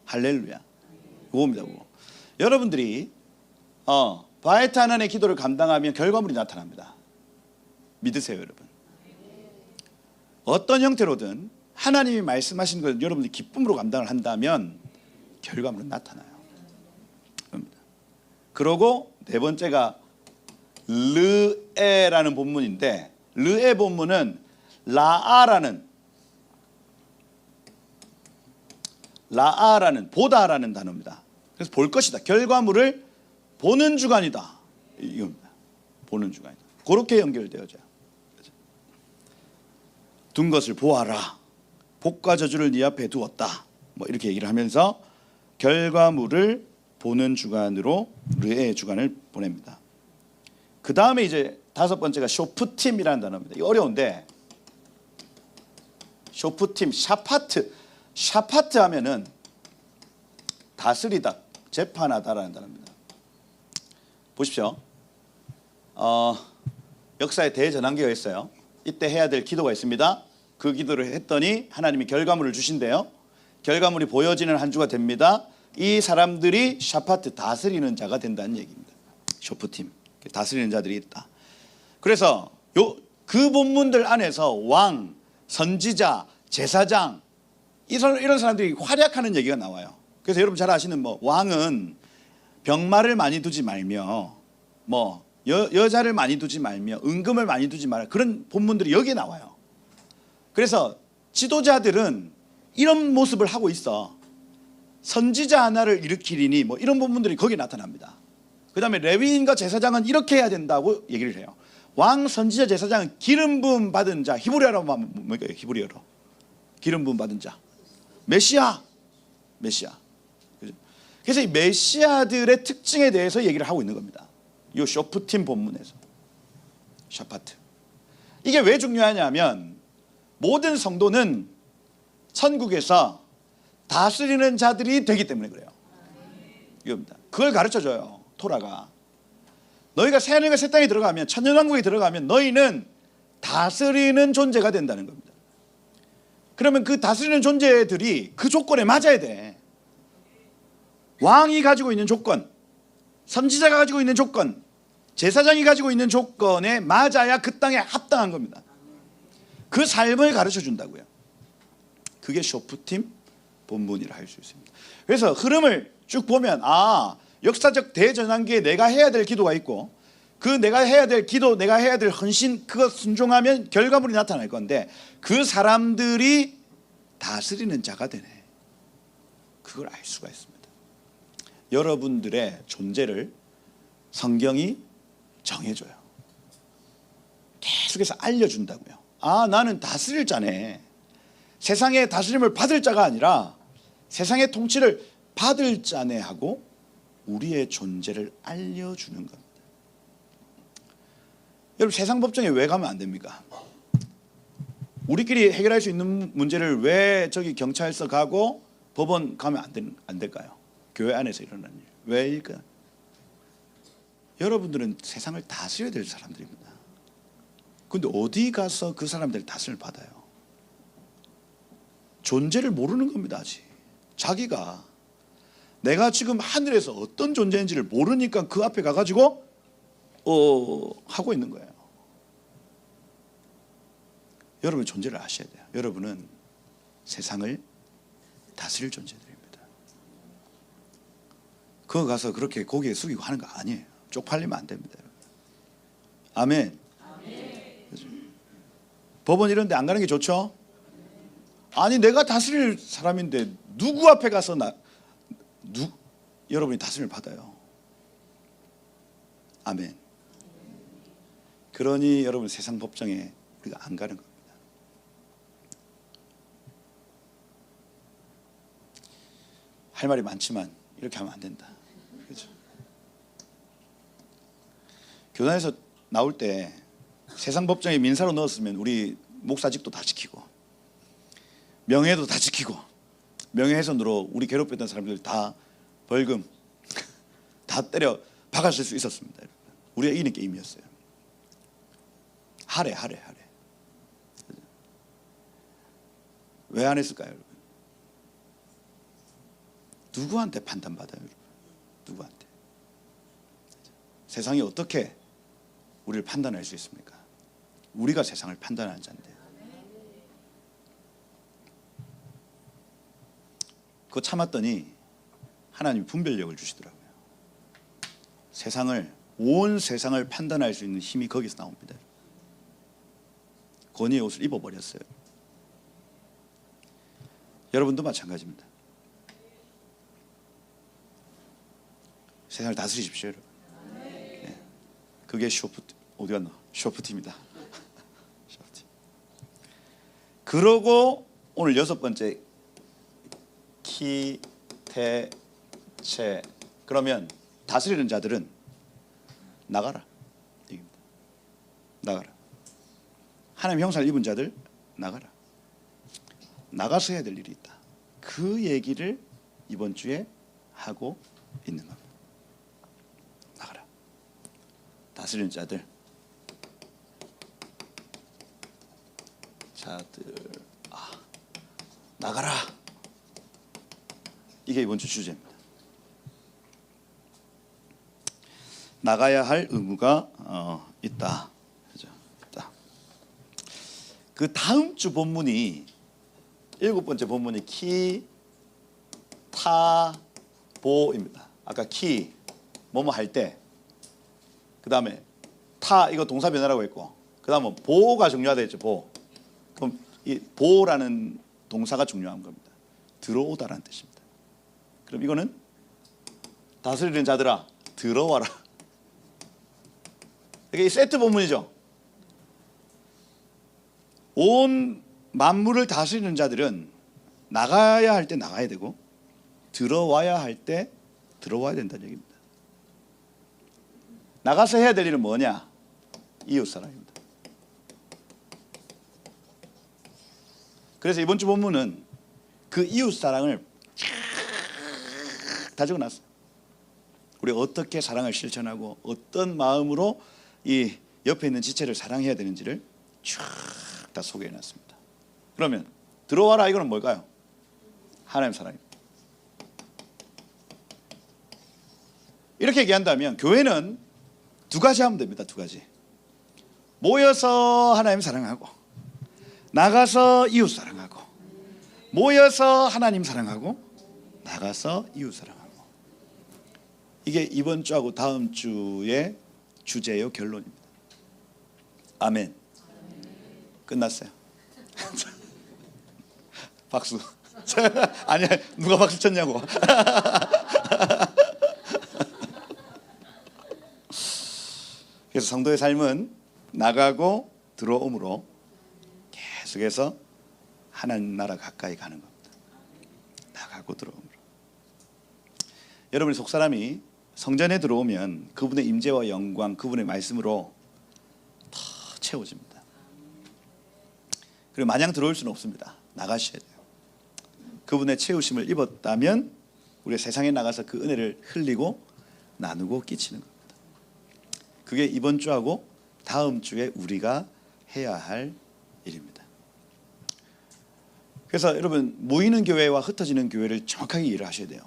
할렐루야. 그겁니다. 그거. 여러분들이 바에트 하난의 기도를 감당하면 결과물이 나타납니다. 믿으세요, 여러분. 어떤 형태로든 하나님이 말씀하신 걸 여러분들이 기쁨으로 감당을 한다면 결과물은 나타나요. 그러고 네 번째가 르에라는 본문인데, 르에 본문은 라아라는 보다라는 단어입니다. 그래서 볼 것이다, 결과물을 보는 주간이다, 이겁니다. 보는 주간이다. 그렇게 연결되어져요. 둔 것을 보아라, 복과 저주를 네 앞에 두었다, 뭐 이렇게 얘기를 하면서 결과물을 보는 주간으로 르에의 주간을 보냅니다. 그 다음에 이제 다섯 번째가 쇼프팀이라는 단어입니다. 이거 어려운데, 쇼프팀, 샤파트 하면은 다스리다, 재판하다라는 단어입니다. 보십시오. 역사에 대전환기가 있어요. 이때 해야 될 기도가 있습니다. 그 기도를 했더니 하나님이 결과물을 주신대요. 결과물이 보여지는 한 주가 됩니다. 이 사람들이 샤파트, 다스리는 자가 된다는 얘기입니다. 쇼프팀, 다스리는 자들이 있다. 그래서 그 본문들 안에서 왕, 선지자, 제사장, 이런 사람들이 활약하는 얘기가 나와요. 그래서 여러분 잘 아시는 왕은 병마를 많이 두지 말며, 여자를 많이 두지 말며, 은금을 많이 두지 말아, 그런 본문들이 여기에 나와요. 그래서 지도자들은 이런 모습을 하고 있어. 선지자 하나를 일으키리니, 이런 본문들이 거기에 나타납니다. 그 다음에 레위인과 제사장은 이렇게 해야 된다고 얘기를 해요. 왕 선지자 제사장은 기름 부음 받은 자, 히브리어로 하면 뭐예요? 히브리어로 기름 부음 받은 자, 메시아. 그래서 이 메시아들의 특징에 대해서 얘기를 하고 있는 겁니다. 이 쇼프팀 본문에서. 샤파트. 이게 왜 중요하냐면 모든 성도는 천국에서 다스리는 자들이 되기 때문에 그래요. 이겁니다. 그걸 가르쳐줘요, 토라가. 너희가 새하늘과 새 땅에 들어가면, 천년왕국에 들어가면 너희는 다스리는 존재가 된다는 겁니다. 그러면 그 다스리는 존재들이 그 조건에 맞아야 돼. 왕이 가지고 있는 조건, 선지자가 가지고 있는 조건, 제사장이 가지고 있는 조건에 맞아야 그 땅에 합당한 겁니다. 그 삶을 가르쳐 준다고요. 그게 쇼프팀 본문이라 할 수 있습니다. 그래서 흐름을 쭉 보면 역사적 대전환기에 내가 해야 될 기도가 있고, 그 내가 해야 될 기도, 내가 해야 될 헌신, 그것 순종하면 결과물이 나타날 건데, 그 사람들이 다스리는 자가 되네. 그걸 알 수가 있습니다. 여러분들의 존재를 성경이 정해줘요. 계속해서 알려준다고요. 나는 다스릴 자네. 세상의 다스림을 받을 자가 아니라 세상의 통치를 받을 자네 하고 우리의 존재를 알려주는 겁니다. 여러분, 세상 법정에 왜 가면 안 됩니까? 우리끼리 해결할 수 있는 문제를 왜 저기 경찰서 가고 법원 가면 안 될까요? 교회 안에서 일어나는 일. 왜일까요? 여러분들은 세상을 다스려야 될 사람들입니다. 그런데 어디 가서 그 사람들 다스림을 받아요? 존재를 모르는 겁니다. 아직 자기가 내가 지금 하늘에서 어떤 존재인지를 모르니까 그 앞에 가가지고 하고 있는 거예요. 여러분 존재를 아셔야 돼요. 여러분은 세상을 다스릴 존재들입니다. 그거 가서 그렇게 고개 숙이고 하는 거 아니에요. 쪽팔리면 안 됩니다. 아멘. 법원 이런 데 안 가는 게 좋죠? 아니 내가 다스릴 사람인데 누구 앞에 가서 여러분이 다스림을 받아요. 아멘. 그러니 여러분 세상 법정에 우리가 안 가는 겁니다. 할 말이 많지만 이렇게 하면 안 된다. 그렇죠? 교단에서 나올 때 세상 법정에 민사로 넣었으면 우리 목사직도 다 지키고 명예도 다 지키고 명예훼손으로 우리 괴롭혔던 사람들 다 벌금 다 때려 박았을 수 있었습니다. 우리가 이기는 게임이었어요. 하래. 왜 안 했을까요, 여러분? 누구한테 판단받아요, 여러분? 누구한테? 세상이 어떻게 우리를 판단할 수 있습니까? 우리가 세상을 판단하는 자인데. 그거 참았더니 하나님이 분별력을 주시더라고요. 온 세상을 판단할 수 있는 힘이 거기서 나옵니다. 권위의 옷을 입어버렸어요. 여러분도 마찬가지입니다. 세상을 다스리십시오, 여러분. 네. 그게 어디 갔나? 쇼프팀이다. 쇼프팀. 그러고 오늘 6번째 기태체. 그러면 다스리는 자들은 나가라. 얘기입니다. 나가라. 하나님 형상을 입은 자들 나가라. 나가서 해야 될 일이 있다. 그 얘기를 이번 주에 하고 있는 겁니다. 나가라. 다스리는 자들 나가라. 이게 이번 주 주제입니다. 나가야 할 의무가 있다. 그죠? 있다. 그 다음 주 본문이 7번째 본문이 키타보입니다. 아까 키 뭐뭐 할 때, 그 다음에 타 이거 동사 변화라고 했고, 그 다음은 보가 중요하다 했죠. 보. 그럼 이 보라는 동사가 중요한 겁니다. 들어오다라는 뜻입니다. 그럼 이거는 다스리는 자들아 들어와라. 이게 세트 본문이죠. 온 만물을 다스리는 자들은 나가야 할 때 나가야 되고 들어와야 할 때 들어와야 된다는 얘기입니다. 나가서 해야 될 일은 뭐냐? 이웃사랑입니다. 그래서 이번 주 본문은 그 이웃사랑을 다 적어놨어요. 우리 어떻게 사랑을 실천하고 어떤 마음으로 이 옆에 있는 지체를 사랑해야 되는지를 쫙 다 소개해놨습니다. 그러면 들어와라 이거는 뭘까요? 하나님 사랑입니다. 이렇게 얘기한다면 교회는 두 가지 하면 됩니다. 두 가지. 모여서 하나님 사랑하고 나가서 이웃 사랑하고, 모여서 하나님 사랑하고 나가서 이웃 사랑하고. 이게 이번 주하고 다음 주의 주제요, 결론입니다. 아멘. 끝났어요. 박수. 아니야, 누가 박수 쳤냐고. 그래서 성도의 삶은 나가고 들어옴으로 계속해서 하나님 나라 가까이 가는 겁니다. 나가고 들어옴으로. 여러분의 속사람이 성전에 들어오면 그분의 임재와 영광, 그분의 말씀으로 더 채워집니다. 그리고 마냥 들어올 수는 없습니다. 나가셔야 돼요. 그분의 채우심을 입었다면 우리 세상에 나가서 그 은혜를 흘리고 나누고 끼치는 겁니다. 그게 이번 주하고 다음 주에 우리가 해야 할 일입니다. 그래서 여러분, 모이는 교회와 흩어지는 교회를 정확하게 이해를 하셔야 돼요.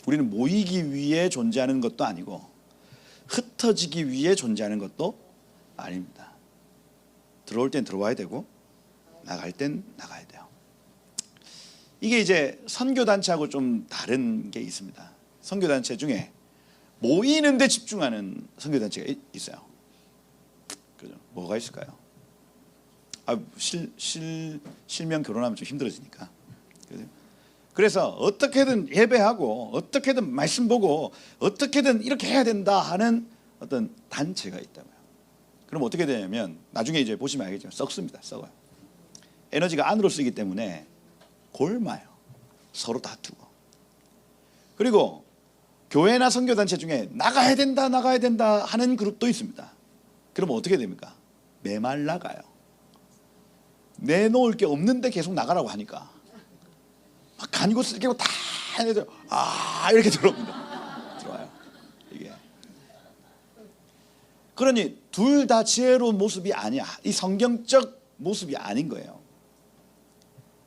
우리는 모이기 위해 존재하는 것도 아니고 흩어지기 위해 존재하는 것도 아닙니다. 들어올 땐 들어와야 되고 나갈 땐 나가야 돼요. 이게 이제 선교단체하고 좀 다른 게 있습니다. 선교단체 중에 모이는 데 집중하는 선교단체가 있어요. 그죠? 뭐가 있을까요? 실명 결혼하면 좀 힘들어지니까. 그래서 어떻게든 예배하고 어떻게든 말씀 보고 어떻게든 이렇게 해야 된다 하는 어떤 단체가 있다고요. 그럼 어떻게 되냐면 나중에 이제 보시면 알겠지만 썩습니다. 썩어요. 에너지가 안으로 쓰기 때문에 골마요. 서로 다투고. 그리고 교회나 선교단체 중에 나가야 된다 하는 그룹도 있습니다. 그럼 어떻게 됩니까? 메말라가요. 내놓을 게 없는데 계속 나가라고 하니까 막 간고 쓸개고 다 해내죠. 이렇게 들어와요. 이게. 그러니 둘 다 지혜로운 모습이 아니야. 이 성경적 모습이 아닌 거예요.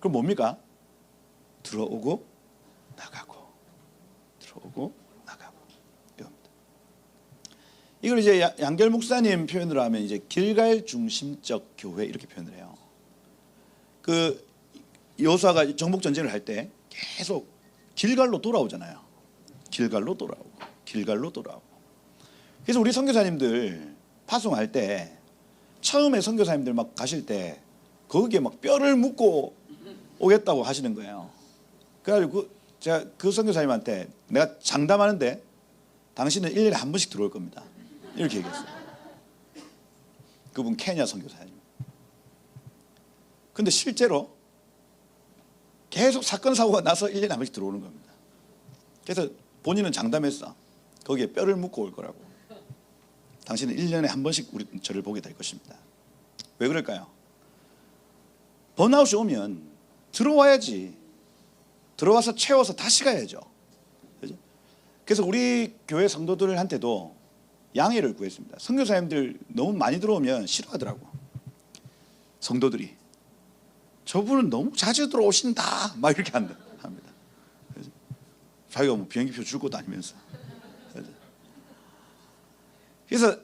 그럼 뭡니까? 들어오고 나가고 들어오고 나가고 이겁니다. 이걸 이제 양결 목사님 표현으로 하면 이제 길갈 중심적 교회 이렇게 표현을 해요. 그 여호수아가 정복 전쟁을 할 때 계속 길갈로 돌아오잖아요. 길갈로 돌아오고 길갈로 돌아오고. 그래서 우리 선교사님들 파송할 때 처음에 선교사님들 막 가실 때 거기에 막 뼈를 묻고 오겠다고 하시는 거예요. 그래가지고 제가 그 선교사님한테 내가 장담하는데 당신은 1년에 한 번씩 들어올 겁니다. 이렇게 얘기했어요. 그분 케냐 선교사님. 근데 실제로 계속 사건 사고가 나서 1년에 한 번씩 들어오는 겁니다. 그래서 본인은 장담했어. 거기에 뼈를 묻고 올 거라고. 당신은 1년에 한 번씩 저를 보게 될 것입니다. 왜 그럴까요? 번아웃이 오면 들어와야지. 들어와서 채워서 다시 가야죠. 그래서 우리 교회 성도들한테도 양해를 구했습니다. 선교사님들 너무 많이 들어오면 싫어하더라고. 성도들이 저분은 너무 자주 들어오신다 막 이렇게 합니다. 자기가 뭐 비행기표 줄 것도 아니면서. 그래서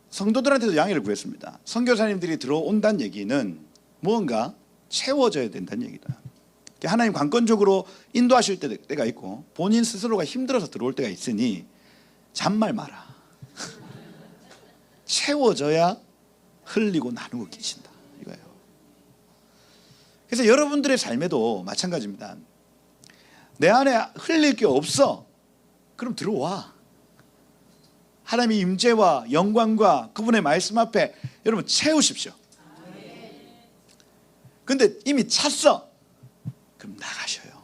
성도들한테도 양해를 구했습니다. 선교사님들이 들어온다는 얘기는 무언가 채워져야 된다는 얘기다. 하나님 관건적으로 인도하실 때가 있고 본인 스스로가 힘들어서 들어올 때가 있으니 잔말 마라. 채워져야 흘리고 나누고 끼친다 이거예요. 그래서 여러분들의 삶에도 마찬가지입니다. 내 안에 흘릴 게 없어. 그럼 들어와. 하나님의 임재와 영광과 그분의 말씀 앞에 여러분 채우십시오. 근데 이미 찼어. 그럼 나가셔요.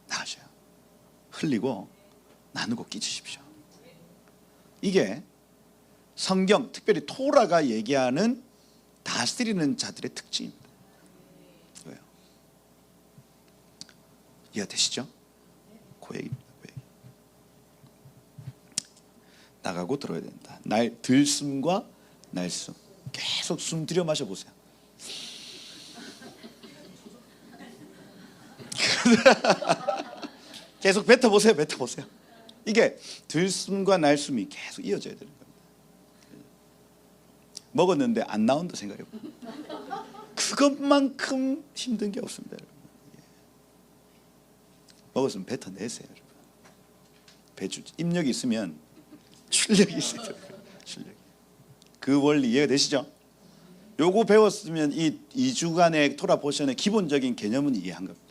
나가셔요. 흘리고 나누고 끼치십시오. 이게 성경, 특별히 토라가 얘기하는 다스리는 자들의 특징입니다. 왜요? 이해가 되시죠? 그 얘기입니다. 그 얘기. 나가고 들어야 된다. 들숨과 날숨. 계속 숨 들여 마셔 보세요. 계속 뱉어보세요. 뱉어보세요. 이게 들숨과 날숨이 계속 이어져야 되는 겁니다. 먹었는데 안 나온다 생각해보세요. 그것만큼 힘든 게 없습니다. 여러분. 먹었으면 뱉어내세요. 여러분. 배출 입력이 있으면 출력이 있어요. 출력이. 그 원리 이해가 되시죠? 요거 배웠으면 이 2주간의 토라 포션의 기본적인 개념은 이해한 겁니다.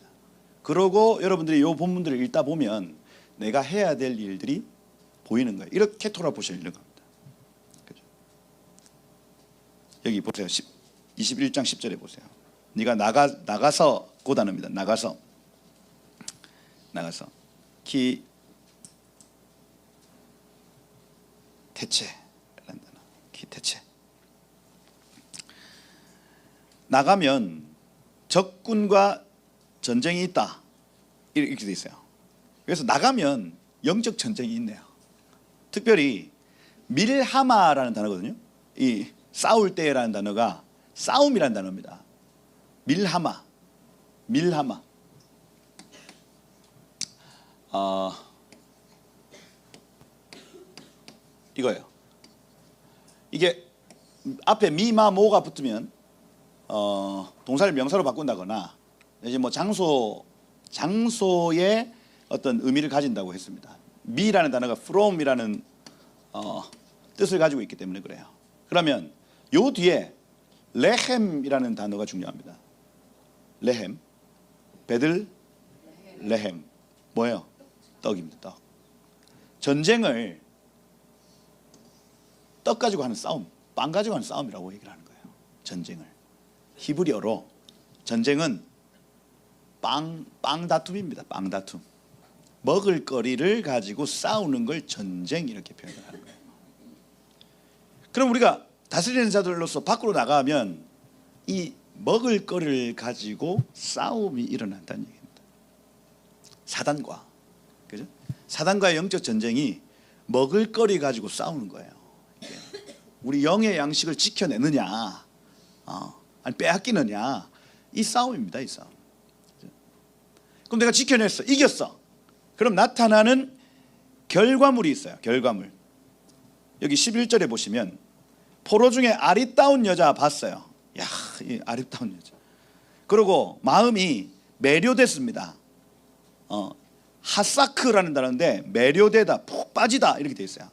그러고 여러분들이 요 본문들을 읽다 보면 내가 해야 될 일들이 보이는 거예요. 이렇게 토라 포션을 읽는 겁니다. 그죠? 여기 보세요. 21장 10절에 보세요. 네가 나가서 그 단어입니다. 나가서 키 태체라는 단어. 키 태체. 나가면 적군과 전쟁이 있다 이렇게 돼 있어요. 그래서 나가면 영적 전쟁이 있네요. 특별히 밀하마라는 단어거든요. 이 싸울 때라는 단어가 싸움이라는 단어입니다. 밀하마. 이거예요. 이게 앞에 미마 모가 붙으면 동사를 명사로 바꾼다거나 이제 뭐 장소의 어떤 의미를 가진다고 했습니다. 미라는 단어가 from이라는 뜻을 가지고 있기 때문에 그래요. 그러면 요 뒤에 레헴이라는 단어가 중요합니다. 레헴, 베들 레헴 뭐예요? 떡입니다. 떡. 전쟁을 떡 가지고 하는 싸움, 빵 가지고 하는 싸움이라고 얘기를 하는 거예요. 전쟁을 히브리어로 전쟁은 빵 다툼입니다. 빵 다툼. 먹을거리를 가지고 싸우는 걸 전쟁 이렇게 표현을 하는 거예요. 그럼 우리가 다스리는 자들로서 밖으로 나가면 이 먹을거리를 가지고 싸움이 일어난다는 얘기입니다. 사단과, 그죠? 사단과의 영적 전쟁이 먹을거리 가지고 싸우는 거예요. 우리 영의 양식을 지켜내느냐, 아니 빼앗기느냐, 이 싸움입니다. 이 싸움. 그럼 내가 지켜냈어, 이겼어. 그럼 나타나는 결과물이 있어요. 결과물. 여기 11절에 보시면 포로 중에 아리따운 여자 봤어요. 야, 이 아리따운 여자. 그리고 마음이 매료됐습니다. 하사크라는 단어인데 매료되다, 푹 빠지다 이렇게 돼 있어요.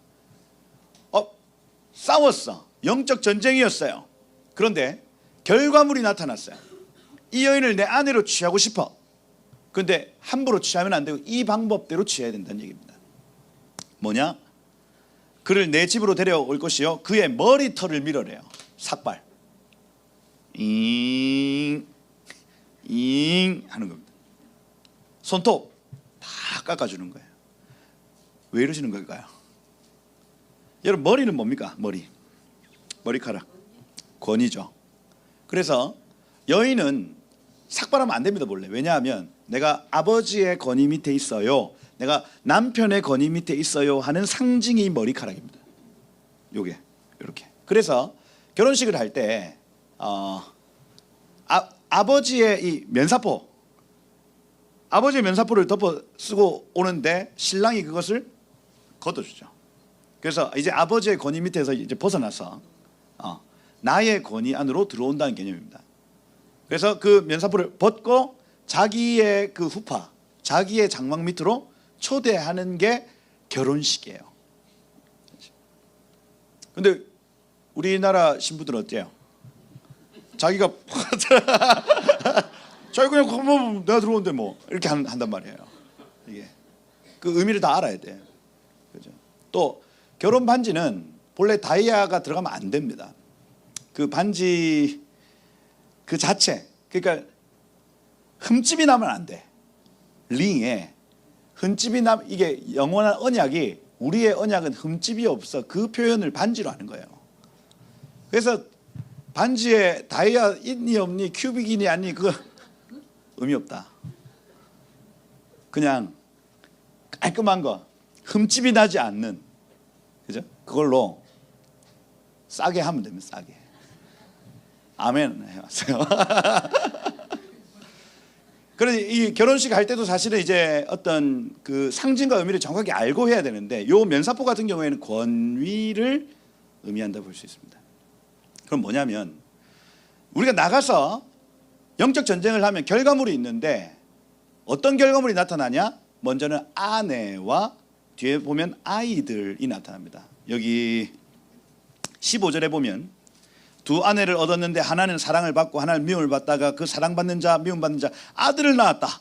싸웠어. 영적 전쟁이었어요. 그런데 결과물이 나타났어요. 이 여인을 내 아내로 취하고 싶어. 그런데 함부로 취하면 안 되고 이 방법대로 취해야 된다는 얘기입니다. 뭐냐? 그를 내 집으로 데려올 것이요 그의 머리털을 밀어내요. 삭발. 잉 하는 겁니다. 손톱 다 깎아주는 거예요. 왜 이러시는 걸까요? 여러분 머리는 뭡니까? 머리카락 권이죠. 그래서 여인은 삭발하면 안 됩니다. 본래. 왜냐하면 내가 아버지의 권위 밑에 있어요, 내가 남편의 권위 밑에 있어요 하는 상징이 머리카락입니다. 요게 이렇게. 그래서 결혼식을 할 때 아버지의 이 아버지의 면사포를 덮어 쓰고 오는데 신랑이 그것을 걷어주죠. 그래서 이제 아버지의 권위 밑에서 이제 벗어나서 나의 권위 안으로 들어온다는 개념입니다. 그래서 그 면사포를 벗고 자기의 그 후파, 자기의 장막 밑으로 초대하는 게 결혼식이에요. 근데 우리나라 신부들은 어때요? 자기가 자기 그냥 뭐 내가 들어오는데 뭐 이렇게 한단 말이에요. 이게 그 의미를 다 알아야 돼. 그죠? 또 결혼 반지는 본래 다이아가 들어가면 안 됩니다. 그 반지 그 자체, 그러니까 흠집이 나면 안 돼. 링에 흠집이 나면 이게 영원한 언약이 우리의 언약은 흠집이 없어. 그 표현을 반지로 하는 거예요. 그래서 반지에 다이아 있니 없니 큐빅이니 아니 그 의미 없다. 그냥 깔끔한 거 흠집이 나지 않는 그죠? 그걸로 싸게 하면 됩니다. 싸게. 아멘 해왔어요. 그래서 이 결혼식 할 때도 사실은 이제 어떤 그 상징과 의미를 정확하게 알고 해야 되는데 요 면사포 같은 경우에는 권위를 의미한다 볼 수 있습니다. 그럼 뭐냐면 우리가 나가서 영적 전쟁을 하면 결과물이 있는데 어떤 결과물이 나타나냐? 먼저는 아내와 뒤에 보면 아이들이 나타납니다. 여기 15절에 보면 두 아내를 얻었는데 하나는 사랑을 받고 하나는 미움을 받다가 그 사랑받는 자 미움받는 자 아들을 낳았다.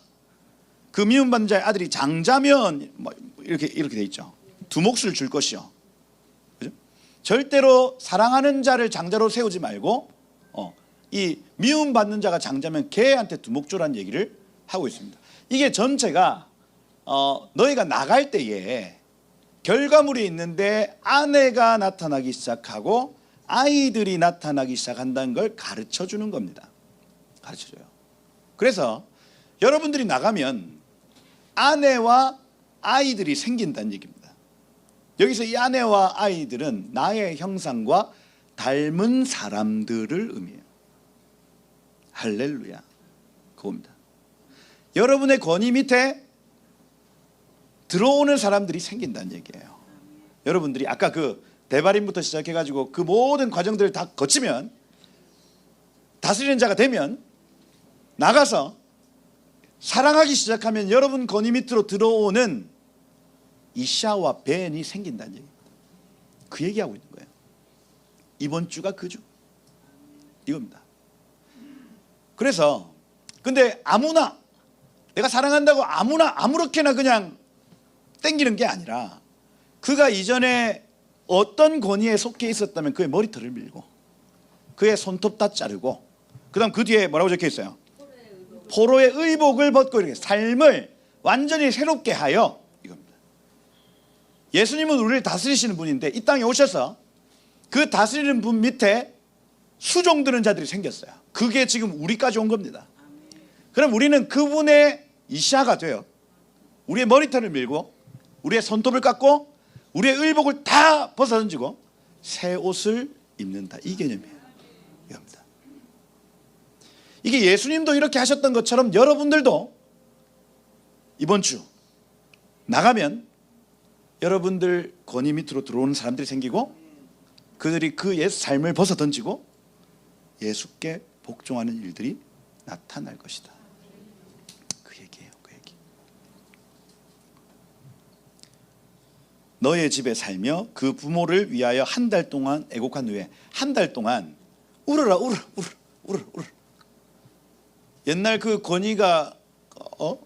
그 미움받는 자의 아들이 장자면 뭐 이렇게 돼 있죠. 두 몫을 줄 것이요. 그죠? 절대로 사랑하는 자를 장자로 세우지 말고 이 미움받는 자가 장자면 걔한테 두 몫 주라는 얘기를 하고 있습니다. 이게 전체가 너희가 나갈 때에 결과물이 있는데 아내가 나타나기 시작하고 아이들이 나타나기 시작한다는 걸 가르쳐 주는 겁니다. 가르쳐줘요. 그래서 여러분들이 나가면 아내와 아이들이 생긴다는 얘기입니다. 여기서 이 아내와 아이들은 나의 형상과 닮은 사람들을 의미해요. 할렐루야. 그겁니다. 여러분의 권위 밑에 들어오는 사람들이 생긴다는 얘기예요. 여러분들이 아까 그 대발인부터 시작해가지고 그 모든 과정들을 다 거치면 다스리는 자가 되면 나가서 사랑하기 시작하면 여러분 권위 밑으로 들어오는 이샤와 벤이 생긴다는 얘기입니다. 그 얘기하고 있는 거예요. 이번 주가 그 주 이겁니다. 그래서 근데 아무나 내가 사랑한다고 아무나 아무렇게나 그냥 땡기는 게 아니라 그가 이전에 어떤 권위에 속해 있었다면 그의 머리털을 밀고 그의 손톱 다 자르고 그 다음 그 뒤에 뭐라고 적혀 있어요? 포로의 의복을 벗고 이렇게 삶을 완전히 새롭게 하여 이겁니다. 예수님은 우리를 다스리시는 분인데 이 땅에 오셔서 그 다스리는 분 밑에 수종드는 자들이 생겼어요. 그게 지금 우리까지 온 겁니다. 그럼 우리는 그분의 이샤가 돼요. 우리의 머리털을 밀고 우리의 손톱을 깎고 우리의 의복을 다 벗어던지고 새 옷을 입는다. 이 개념이에요. 이겁니다. 이게 예수님도 이렇게 하셨던 것처럼 여러분들도 이번 주 나가면 여러분들 권위 밑으로 들어오는 사람들이 생기고 그들이 그 옛 삶을 벗어던지고 예수께 복종하는 일들이 나타날 것이다. 그 얘기예요. 그 얘기. 너의 집에 살며 그 부모를 위하여 한 달 동안 애곡한 후에 한 달 동안 울어라 울어 울어 울어 울어. 옛날 그 권위가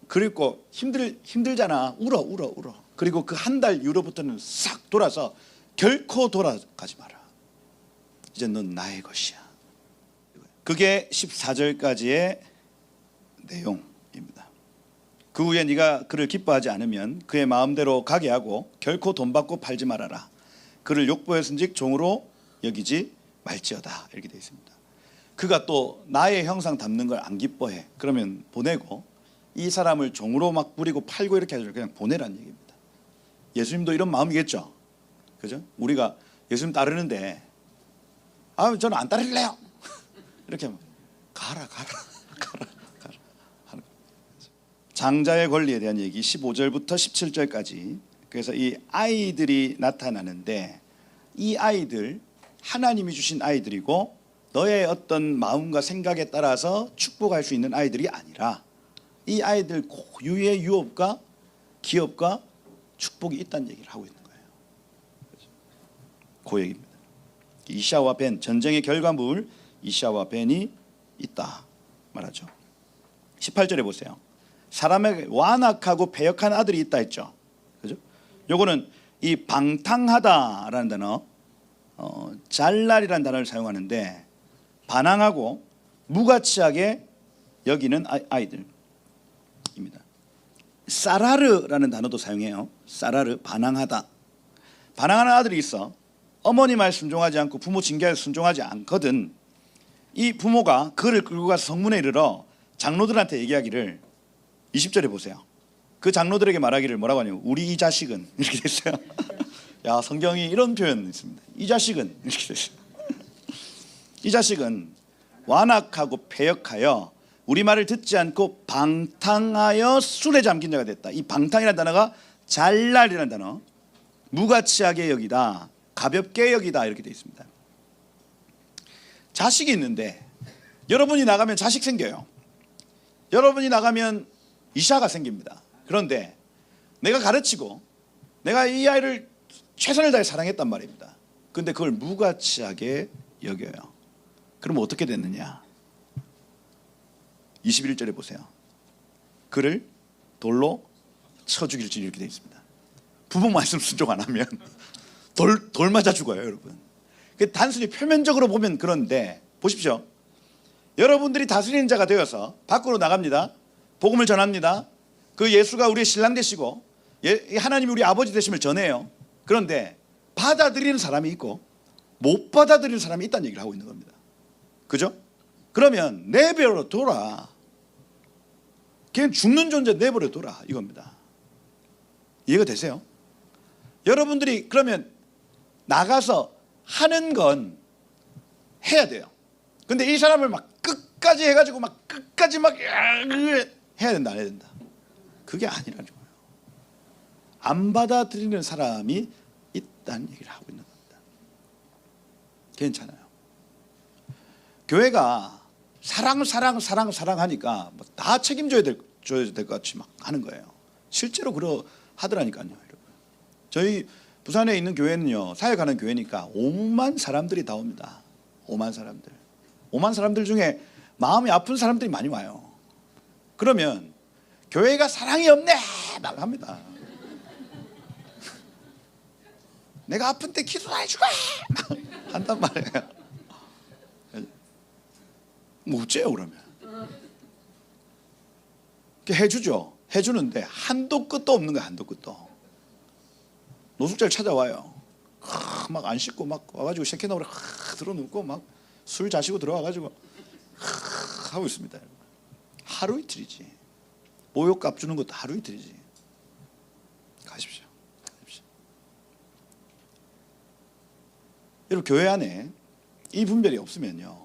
그립고 힘들잖아. 울어 울어 울어. 그리고 그 한 달 이후로부터는 싹 돌아서 결코 돌아가지 마라. 이제 넌 나의 것이야. 그게 14절까지의 내용입니다. 그 후에 네가 그를 기뻐하지 않으면 그의 마음대로 가게 하고 결코 돈 받고 팔지 말아라. 그를 욕보였은즉 종으로 여기지 말지어다. 이렇게 되어 있습니다. 그가 또 나의 형상 담는 걸 안 기뻐해. 그러면 보내고 이 사람을 종으로 막 부리고 팔고 이렇게 하죠. 그냥 보내라는 얘기입니다. 예수님도 이런 마음이겠죠. 그죠? 우리가 예수님 따르는데 저는 안 따를래요. 이렇게 하면 가라 하는 거예요. 장자의 권리에 대한 얘기 15절부터 17절까지. 그래서 이 아이들이 나타나는데 이 아이들 하나님이 주신 아이들이고 너의 어떤 마음과 생각에 따라서 축복할 수 있는 아이들이 아니라 이 아이들 고유의 유업과 기업과 축복이 있다는 얘기를 하고 있는 거예요. 그 얘기입니다. 이샤와 벤, 전쟁의 결과물 이샤와 벤이 있다 말하죠. 18절에 보세요. 사람에게 완악하고 패역한 아들이 있다 했죠. 그죠? 요거는 이 방탕하다라는 단어, 잘날이라는 단어를 사용하는데 반항하고 무가치하게 여기는 아이들입니다. 사라르라는 단어도 사용해요. 사라르, 반항하다. 반항하는 아들이 있어. 어머니 말 순종하지 않고 부모 징계에 순종하지 않거든. 이 부모가 그를 끌고 가서 성문에 이르러 장로들한테 얘기하기를 20절에 보세요. 그 장로들에게 말하기를 뭐라고 하냐면 우리 이 자식은 이렇게 됐어요. 야, 성경이 이런 표현이 있습니다. 이 자식은 이렇게 됐어요. 이 자식은 완악하고 패역하여 우리 말을 듣지 않고 방탕하여 술에 잠긴 자가 됐다. 이 방탕이라는 단어가 잘날이라는 단어, 무가치하게 여기다, 가볍게 여기다 이렇게 되어 있습니다. 자식이 있는데 여러분이 나가면 자식 생겨요. 여러분이 나가면 이샤가 생깁니다. 그런데 내가 가르치고 내가 이 아이를 최선을 다해 사랑했단 말입니다. 근데 그걸 무가치하게 여겨요. 그럼 어떻게 됐느냐? 21절에 보세요. 그를 돌로 쳐 죽일지 이렇게 되어 있습니다. 부모 말씀 순종 안 하면 돌 맞아 죽어요, 여러분. 단순히 표면적으로 보면 그런데 보십시오. 여러분들이 다스리는 자가 되어서 밖으로 나갑니다. 복음을 전합니다. 그 예수가 우리의 신랑 되시고 하나님이 우리 아버지 되심을 전해요. 그런데 받아들이는 사람이 있고 못 받아들이는 사람이 있다는 얘기를 하고 있는 겁니다. 그죠? 그러면 내버려 둬라. 걔는 죽는 존재 내버려 둬라 이겁니다. 이해가 되세요? 여러분들이 그러면 나가서 하는 건 해야 돼요. 근데 이 사람을 막 끝까지 해가지고 막 끝까지 막 해야 된다 안 해야 된다. 그게 아니라는 거예요. 안 받아들이는 사람이 있다는 얘기를 하고 있는 겁니다. 괜찮아요. 교회가 사랑 하니까 다 책임져야 될 것 같이 막 하는 거예요. 실제로 그러 하더라니까요, 여러분. 저희 부산에 있는 교회는요, 사역하는 교회니까 5만 사람들이 다 옵니다. 5만 사람들. 5만 사람들 중에 마음이 아픈 사람들이 많이 와요. 그러면 교회가 사랑이 없네 막 합니다. 내가 아픈 때 기도 해주고 한단 말이에요. 뭐 어째요 그러면? 해주죠. 해주는데 한도 끝도 없는 거야. 한도 끝도. 노숙자를 찾아와요. 막 안 씻고 막 와가지고 쉐케나무를 들어눕고 막 술 자시고 들어와가지고 하고 있습니다. 하루 이틀이지. 모욕값 주는 것도 하루 이틀이지. 가십시오. 여러분 교회 안에 이 분별이 없으면요,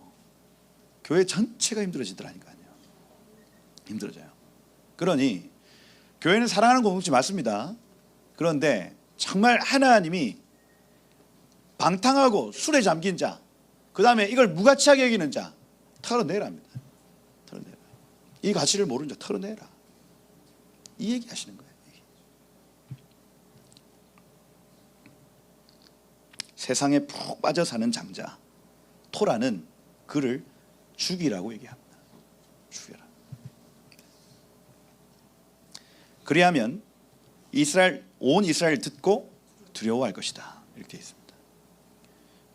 교회 전체가 힘들어지더라니까요. 힘들어져요. 그러니 교회는 사랑하는 공동체 맞습니다. 그런데 정말 하나님이 방탕하고 술에 잠긴 자, 그 다음에 이걸 무가치하게 여기는 자 털어내랍니다. 털어내라. 이 가치를 모르는 자 털어내라. 이 얘기 하시는 거예요. 세상에 푹 빠져 사는 장자 토라는 그를 죽이라고 얘기합니다. 죽여라. 그리하면 온 이스라엘 듣고 두려워할 것이다. 이렇게 되어 있습니다.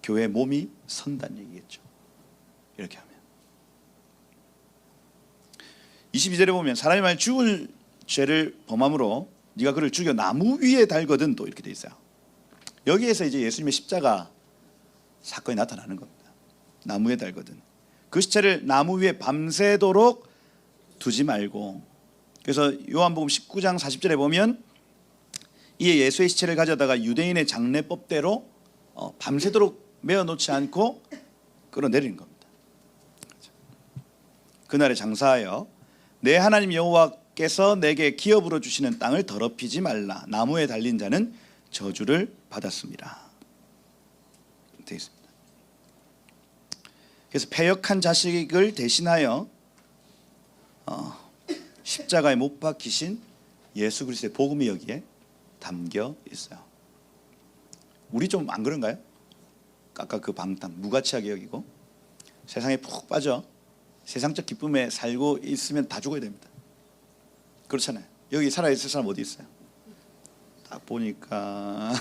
교회 몸이 선다는 얘기겠죠. 이렇게 하면 22절에 보면 사람이 만약 죽을 죄를 범함으로 네가 그를 죽여 나무 위에 달거든 또 이렇게 되어 있어요. 여기에서 이제 예수님의 십자가 사건이 나타나는 겁니다. 나무에 달거든. 그 시체를 나무 위에 밤새도록 두지 말고. 그래서 요한복음 19장 40절에 보면 이에 예수의 시체를 가져다가 유대인의 장례법대로 밤새도록 메어놓지 않고 끌어내리는 겁니다. 그날에 장사하여 내 하나님 여호와께서 내게 기업으로 주시는 땅을 더럽히지 말라. 나무에 달린 자는 저주를 받았습니다. 되어 있습니다. 그래서 패역한 자식을 대신하여 십자가에 못 박히신 예수 그리스도의 복음이 여기에 담겨 있어요. 우리 좀 안 그런가요? 아까 그 방탕 무가치하게 여기고 세상에 푹 빠져 세상적 기쁨에 살고 있으면 다 죽어야 됩니다. 그렇잖아요. 여기 살아있을 사람 어디 있어요? 딱 보니까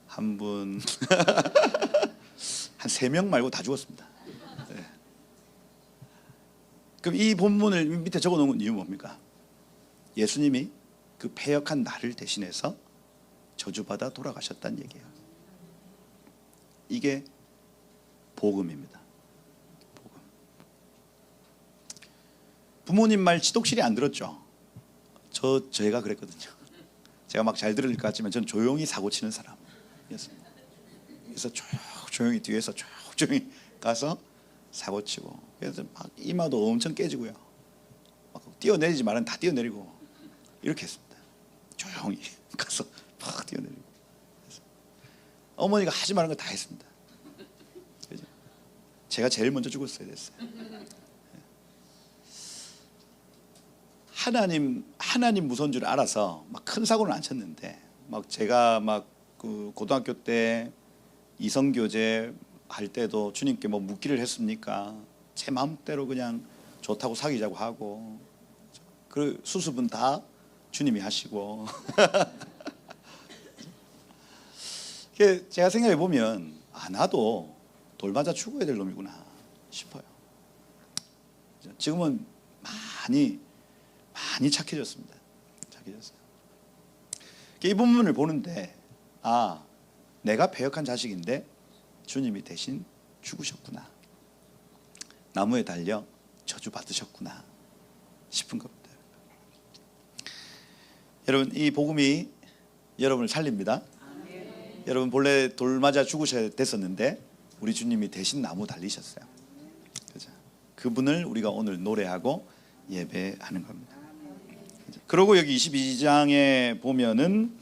한 분 한 3명 말고 다 죽었습니다. 네. 그럼 이 본문을 밑에 적어놓은 이유 뭡니까? 예수님이 그 패역한 나를 대신해서 저주받아 돌아가셨다는 얘기예요. 이게 복음입니다. 복음. 부모님 말 지독실이 안 들었죠. 제가 그랬거든요. 제가 막 잘 들을 것 같지만 저는 조용히 사고 치는 사람이었습니다. 그래서 조용히 뒤에서 조용히 가서 사고 치고, 그래서 막 이마도 엄청 깨지고요. 막 뛰어내리지 말은 다 뛰어내리고 이렇게 했습니다. 조용히 가서 막 뛰어내리고. 어머니가 하지 말은 거 다 했습니다. 그죠? 제가 제일 먼저 죽었어야 됐어요. 하나님 무서운 줄 알아서 막 큰 사고는 안 쳤는데, 막 제가 막 그 고등학교 때 이성교제 할 때도 주님께 뭐 묻기를 했습니까? 제 마음대로 그냥 좋다고 사귀자고 하고, 그 수습은 다 주님이 하시고. 제가 생각해 보면 나도 돌 맞아 죽어야 될 놈이구나 싶어요. 지금은 많이 착해졌습니다. 착해졌어요. 이 본문을 보는데 내가 패역한 자식인데 주님이 대신 죽으셨구나, 나무에 달려 저주 받으셨구나 싶은 겁니다. 여러분, 이 복음이 여러분을 살립니다. 여러분, 본래 돌 맞아 죽으셔야 됐었는데 우리 주님이 대신 나무 달리셨어요. 그죠? 그분을 우리가 오늘 노래하고 예배하는 겁니다. 그리고 여기 22장에 보면은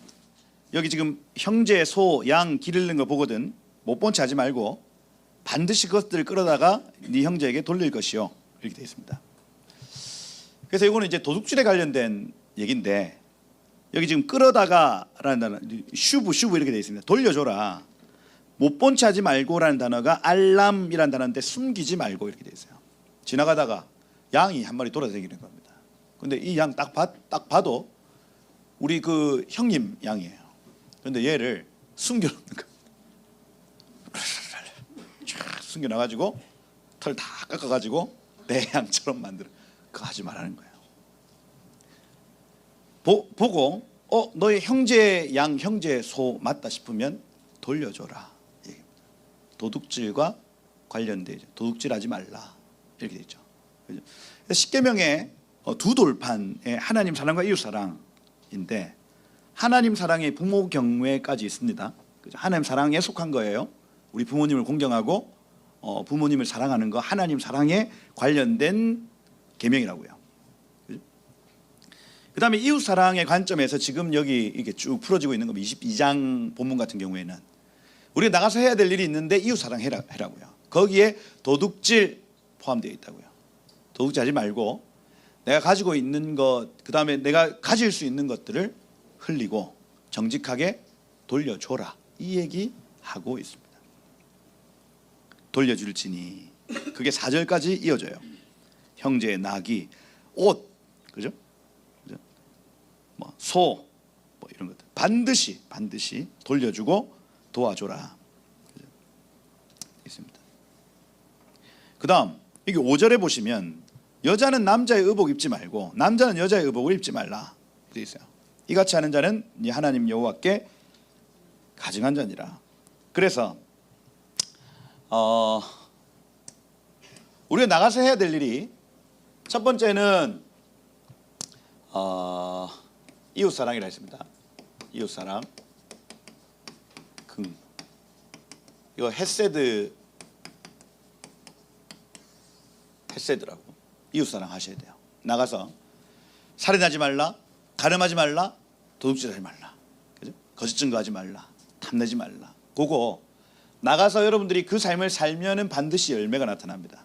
여기 지금 형제, 소, 양 기르는 거 보거든. 못 본 채 하지 말고 반드시 그것들을 끌어다가 네 형제에게 돌릴 것이요, 이렇게 되어 있습니다. 그래서 이거는 이제 도둑질에 관련된 얘기인데, 여기 지금 끌어다가라는 단어, 슈브 이렇게 되어 있습니다. 돌려줘라. 못 본 채 하지 말고라는 단어가 알람이라는 단어인데 숨기지 말고 이렇게 되어 있어요. 지나가다가 양이 한 마리 돌아다니는 겁니다. 근데 이 양 딱 봐도 우리 그 형님 양이에요. 그런데 얘를 숨겨놓는 겁니다. 쫙 숨겨놔가지고 털 다 깎아가지고 내 양처럼 만들어. 그거 하지 말라는 거예요. 보고 너의 형제 양, 형제 소 맞다 싶으면 돌려줘라. 도둑질과 관련돼, 도둑질하지 말라 이렇게 돼 있죠. 십계명의 두 돌판에 하나님 사랑과 이웃 사랑인데, 하나님 사랑의 부모 경외까지 있습니다. 하나님 사랑에 속한 거예요. 우리 부모님을 공경하고 부모님을 사랑하는 거 하나님 사랑에 관련된 계명이라고요. 그 다음에 이웃 사랑의 관점에서 지금 여기 이렇게 쭉 풀어지고 있는 거 22장 본문 같은 경우에는 우리가 나가서 해야 될 일이 있는데 이웃 사랑 해라고요. 거기에 도둑질 포함되어 있다고요. 도둑질 하지 말고 내가 가지고 있는 것, 그 다음에 내가 가질 수 있는 것들을 흘리고 정직하게 돌려줘라, 이 얘기 하고 있습니다. 돌려줄지니, 그게 4절까지 이어져요. 형제의 낙이, 옷, 그죠? 뭐 소, 뭐 이런 것들 반드시 돌려주고 도와줘라, 그죠? 있습니다. 그 다음 여기 5절에 보시면 여자는 남자의 의복 입지 말고 남자는 여자의 의복을 입지 말라 되어 있어요. 이같이 하는 자는 하나님 여호와께 가증한 자니라. 그래서 우리가 나가서 해야 될 일이, 첫 번째는 이웃사랑이라 했습니다. 이웃사랑, 이거 헤세드라고 이웃사랑 하셔야 돼요. 나가서 살인하지 말라, 가늠하지 말라, 도둑질하지 말라, 그죠? 거짓 증거하지 말라, 탐내지 말라. 그거 나가서 여러분들이 그 삶을 살면은 반드시 열매가 나타납니다.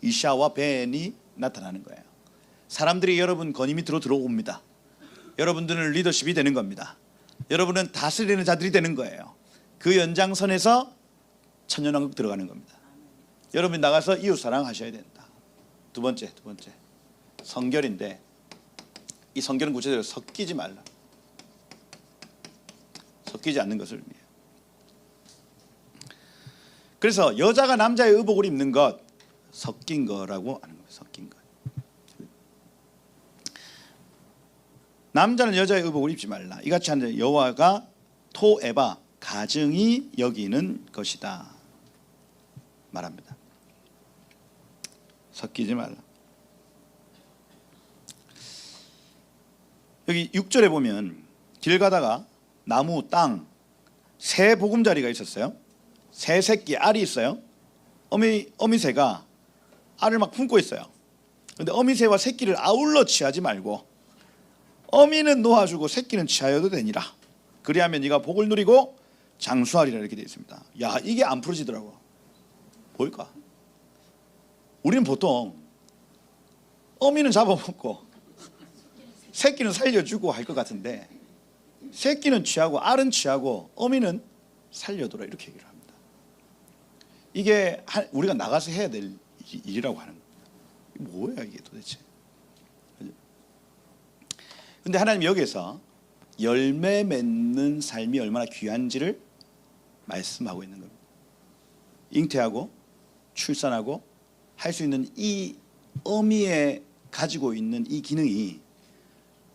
이샤와 벤이 나타나는 거예요. 사람들이 여러분 건의 밑으로 들어옵니다. 여러분들은 리더십이 되는 겁니다. 여러분은 다스리는 자들이 되는 거예요. 그 연장선에서 천년왕국 들어가는 겁니다. 여러분이 나가서 이웃 사랑하셔야 된다. 두 번째 성결인데, 이 성결은 구체적으로 섞이지 말라. 섞이지 않는 것을 의미해요. 그래서 여자가 남자의 의복을 입는 것, 섞인 거라고 하는 거예요. 섞인 것. 남자는 여자의 의복을 입지 말라. 이같이 하는 여호와가 토에바 가증히 여기는 것이다 말합니다. 섞이지 말라. 여기 6절에 보면 길 가다가 나무, 땅, 새 보금자리가 있었어요. 새 새끼 알이 있어요. 어미새가 알을 막 품고 있어요. 그런데 어미새와 새끼를 아울러 취하지 말고 어미는 놓아주고 새끼는 취하여도 되니라. 그리하면 네가 복을 누리고 장수하리라 이렇게 되어 있습니다. 야, 이게 안 풀어지더라고. 보일까? 우리는 보통 어미는 잡아먹고 새끼는 살려주고 할 것 같은데 새끼는 취하고 알은 취하고 어미는 살려둬라 이렇게 얘기를 합니다. 이게 우리가 나가서 해야 될 일이라고 하는 겁니다. 뭐야 이게 도대체. 근데 하나님 여기에서 열매 맺는 삶이 얼마나 귀한지를 말씀하고 있는 겁니다. 잉태하고 출산하고 할 수 있는 이 어미에 가지고 있는 이 기능이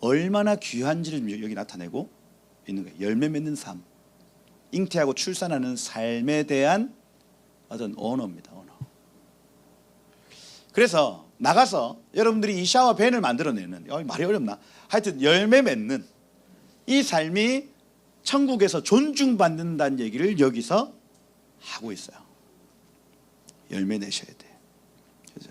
얼마나 귀한지를 여기 나타내고 있는 거예요. 열매 맺는 삶, 잉태하고 출산하는 삶에 대한 어떤 언어입니다. 언어. 그래서 나가서 여러분들이 이 샤와 벤을 만들어내는, 말이 어렵나? 하여튼 열매 맺는 이 삶이 천국에서 존중받는다는 얘기를 여기서 하고 있어요. 열매 내셔야 돼. 그죠?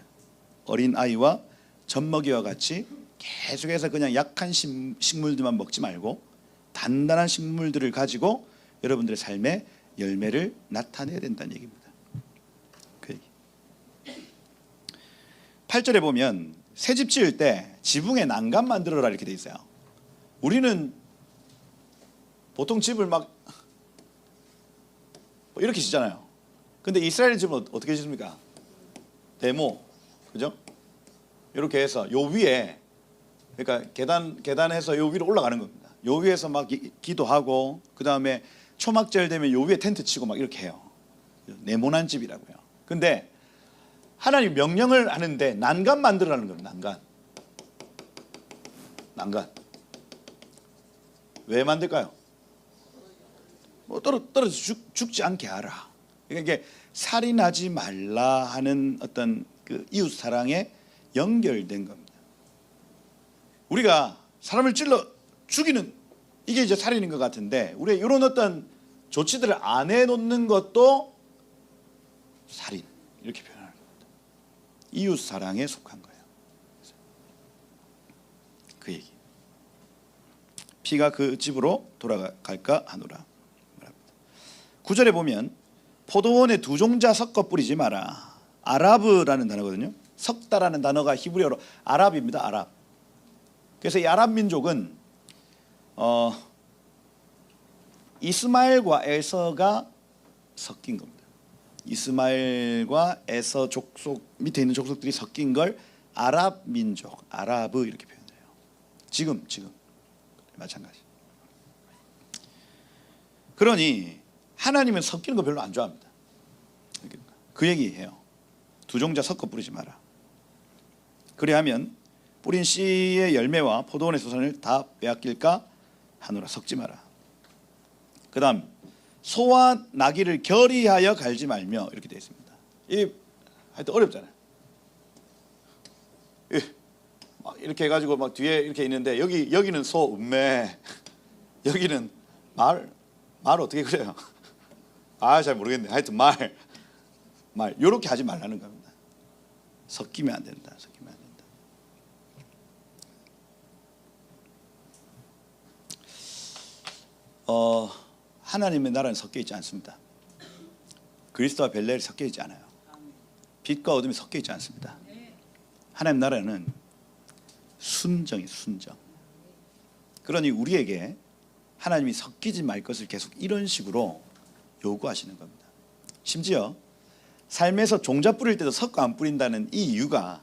어린 아이와 젖먹이와 같이 계속해서 그냥 약한 식물들만 먹지 말고 단단한 식물들을 가지고 여러분들의 삶에 열매를 나타내야 된다는 얘기입니다. 그 얘기. 8절에 보면 새 집 지을 때 지붕에 난간 만들어라 이렇게 돼 있어요. 우리는 보통 집을 막 이렇게 짓잖아요. 근데 이스라엘 집은 어떻게 짓습니까? 데모, 그죠? 이렇게 해서 요 위에, 그러니까 계단해서 요 위로 올라가는 겁니다. 요 위에서 막 기도하고 그 다음에 초막절 되면 요 위에 텐트 치고 막 이렇게 해요. 네모난 집이라고요. 근데 하나님 명령을 하는데 난간 만들라는 겁니다. 난간. 왜 만들까요? 뭐 떨어져 죽지 않게 하라. 그러니까 이게 살인하지 말라 하는 어떤 그 이웃 사랑에 연결된 겁니다. 우리가 사람을 찔러 죽이는 이게 이제 살인인 것 같은데 우리가 이런 어떤 조치들을 안 해놓는 것도 살인 이렇게 표현하는 겁니다. 이웃 사랑에 속한 거예요. 그 얘기. 피가 그 집으로 돌아갈까 하노라. 9절에 보면 포도원에 두 종자 섞어 뿌리지 마라. 아랍이라는 단어거든요. 섞다라는 단어가 히브리어로 아랍입니다. 아랍. 그래서 이 아랍 민족은 이스마엘과 에서가 섞인 겁니다. 이스마엘과 에서 족속 밑에 있는 족속들이 섞인 걸 아랍 민족, 아랍 이렇게 표현해요. 지금 마찬가지. 그러니 하나님은 섞이는 거 별로 안 좋아합니다. 그 얘기해요. 두 종자 섞어 뿌리지 마라. 그리하면 뿌린 씨의 열매와 포도원의 소산을 다 빼앗길까 하노라. 섞지 마라. 그 다음 소와 나귀를 결의하여 갈지 말며 이렇게 되어 있습니다. 이 하여튼 어렵잖아요. 막 이렇게 해가지고 막 뒤에 이렇게 있는데 여기는 소 음매, 여기는 말 어떻게 그래요? 잘 모르겠네. 하여튼 말 이렇게 하지 말라는 겁니다. 섞이면 안 된다. 섞이면 안 된다. 하나님의 나라는 섞여 있지 않습니다. 그리스도와 벨레일이 섞여 있지 않아요. 빛과 어둠이 섞여 있지 않습니다. 하나님 나라는 순정이 순정. 그러니 우리에게 하나님이 섞이지 말 것을 계속 이런 식으로 요구하시는 겁니다. 심지어 삶에서 종자 뿌릴 때도 섞어 안 뿌린다는 이 이유가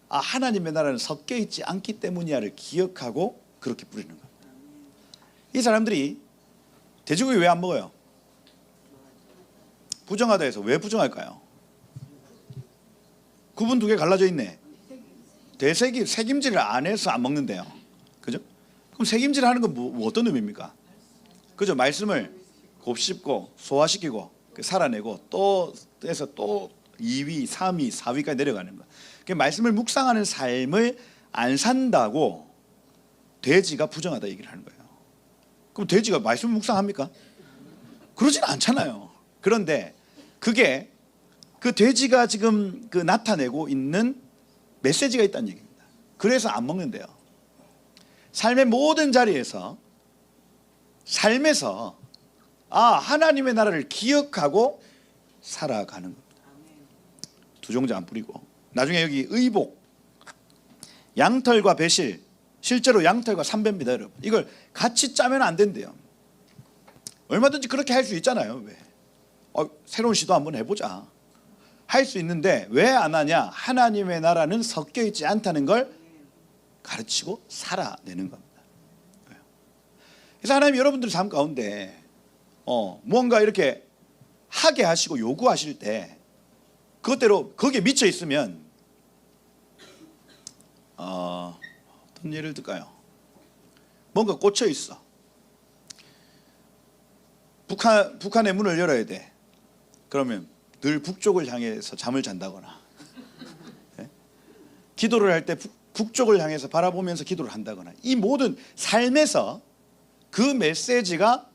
하나님의 나라는 섞여 있지 않기 때문이야를 기억하고 그렇게 뿌리는 겁니다. 이 사람들이 돼지고기 왜 안 먹어요? 부정하다 해서 왜 부정할까요? 구분 두 개 갈라져 있네. 색임질을 안 해서 안 먹는데요. 그죠? 그럼 책임질 하는 건 어떤 의미입니까? 그죠? 말씀을 곱씹고 소화시키고 살아내고 또 해서 또 2위, 3위, 4위까지 내려가는 거. 그 말씀을 묵상하는 삶을 안 산다고 돼지가 부정하다 얘기를 하는 거예요. 그럼 돼지가 말씀을 묵상합니까? 그러진 않잖아요. 그런데 그게 그 돼지가 지금 그 나타내고 있는 메시지가 있다는 얘기입니다. 그래서 안 먹는데요. 삶의 모든 자리에서 삶에서 하나님의 나라를 기억하고 살아가는 겁니다. 두 종자 안 뿌리고. 나중에 여기 의복, 양털과 배실, 실제로 양털과 삼배입니다, 여러분. 이걸 같이 짜면 안 된대요. 얼마든지 그렇게 할 수 있잖아요. 왜? 새로운 시도 한번 해보자. 할 수 있는데 왜 안 하냐? 하나님의 나라는 섞여 있지 않다는 걸 가르치고 살아내는 겁니다. 그래서 하나님 여러분들 삶 가운데 무언가 이렇게 하게 하시고 요구하실 때 그것대로 거기에 미쳐 있으면 어떤 예를 들까요? 뭔가 꽂혀 있어. 북한의 문을 열어야 돼. 그러면 늘 북쪽을 향해서 잠을 잔다거나 네? 기도를 할 때 북쪽을 향해서 바라보면서 기도를 한다거나 이 모든 삶에서 그 메시지가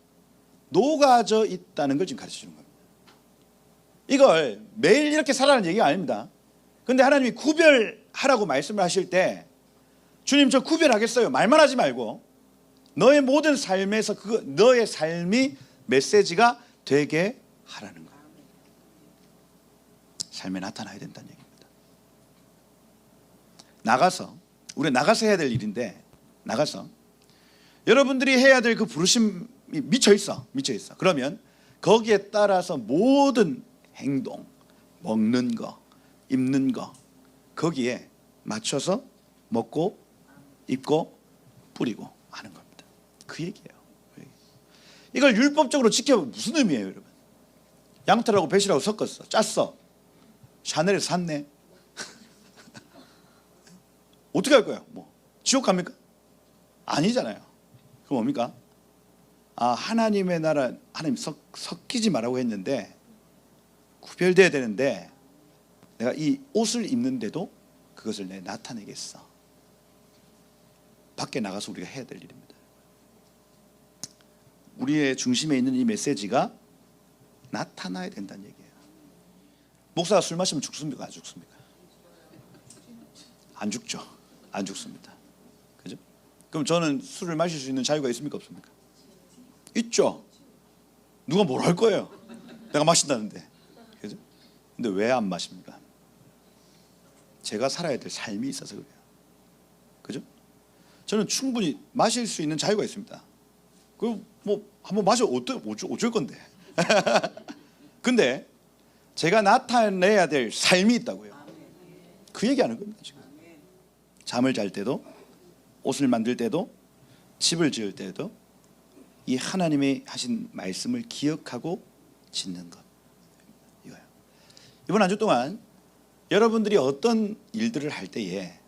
녹아져 있다는 걸 지금 가르쳐 주는 겁니다. 이걸 매일 이렇게 살아라는 얘기가 아닙니다. 그런데 하나님이 구별하라고 말씀을 하실 때 주님 저 구별하겠어요 말만 하지 말고 너의 모든 삶에서 너의 삶이 메시지가 되게 하라는 거예요. 삶에 나타나야 된다는 얘기입니다. 우리 나가서 해야 될 일인데 나가서 여러분들이 해야 될 그 부르심이 미쳐 있어. 그러면 거기에 따라서 모든 행동, 먹는 거, 입는 거 거기에 맞춰서 먹고 입고 뿌리고 하는 겁니다. 그 얘기예요. 이걸 율법적으로 지켜보면 무슨 의미예요, 여러분? 양털하고 배실하고 섞었어, 짰어. 샤넬에서 샀네. 어떻게 할 거야? 지옥 갑니까? 아니잖아요. 그럼 뭡니까? 하나님의 나라, 하나님 섞이지 말라고 했는데 구별돼야 되는데 내가 이 옷을 입는데도 그것을 내 나타내겠어. 밖에 나가서 우리가 해야 될 일입니다. 우리의 중심에 있는 이 메시지가 나타나야 된다는 얘기예요. 목사가 술 마시면 죽습니까? 안 죽습니까? 안 죽죠. 안 죽습니다. 그죠? 그럼 저는 술을 마실 수 있는 자유가 있습니까? 없습니까? 있죠. 누가 뭘 할 거예요? 내가 마신다는데. 그죠? 근데 왜 안 마십니까? 제가 살아야 될 삶이 있어서 그래요. 그죠? 저는 충분히 마실 수 있는 자유가 있습니다. 한번 마셔 어쩔 건데. 근데 제가 나타내야 될 삶이 있다고요. 그 얘기하는 겁니다. 지금 잠을 잘 때도 옷을 만들 때도 집을 지을 때도 이 하나님이 하신 말씀을 기억하고 짓는 것 이거예요. 이번 한 주 동안 여러분들이 어떤 일들을 할 때에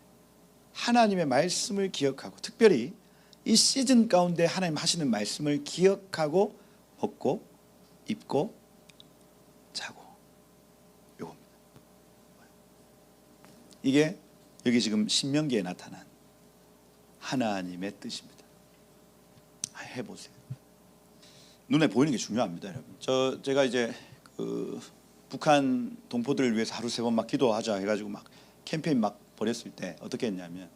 하나님의 말씀을 기억하고 특별히 이 시즌 가운데 하나님 하시는 말씀을 기억하고 먹고 입고 자고 요겁니다. 이게 여기 지금 신명기에 나타난 하나님의 뜻입니다. 해보세요. 눈에 보이는 게 중요합니다, 여러분. 제가 이제 그 북한 동포들을 위해서 하루 3번 막 기도하자 해가지고 막 캠페인 막 벌였을 때 어떻게 했냐면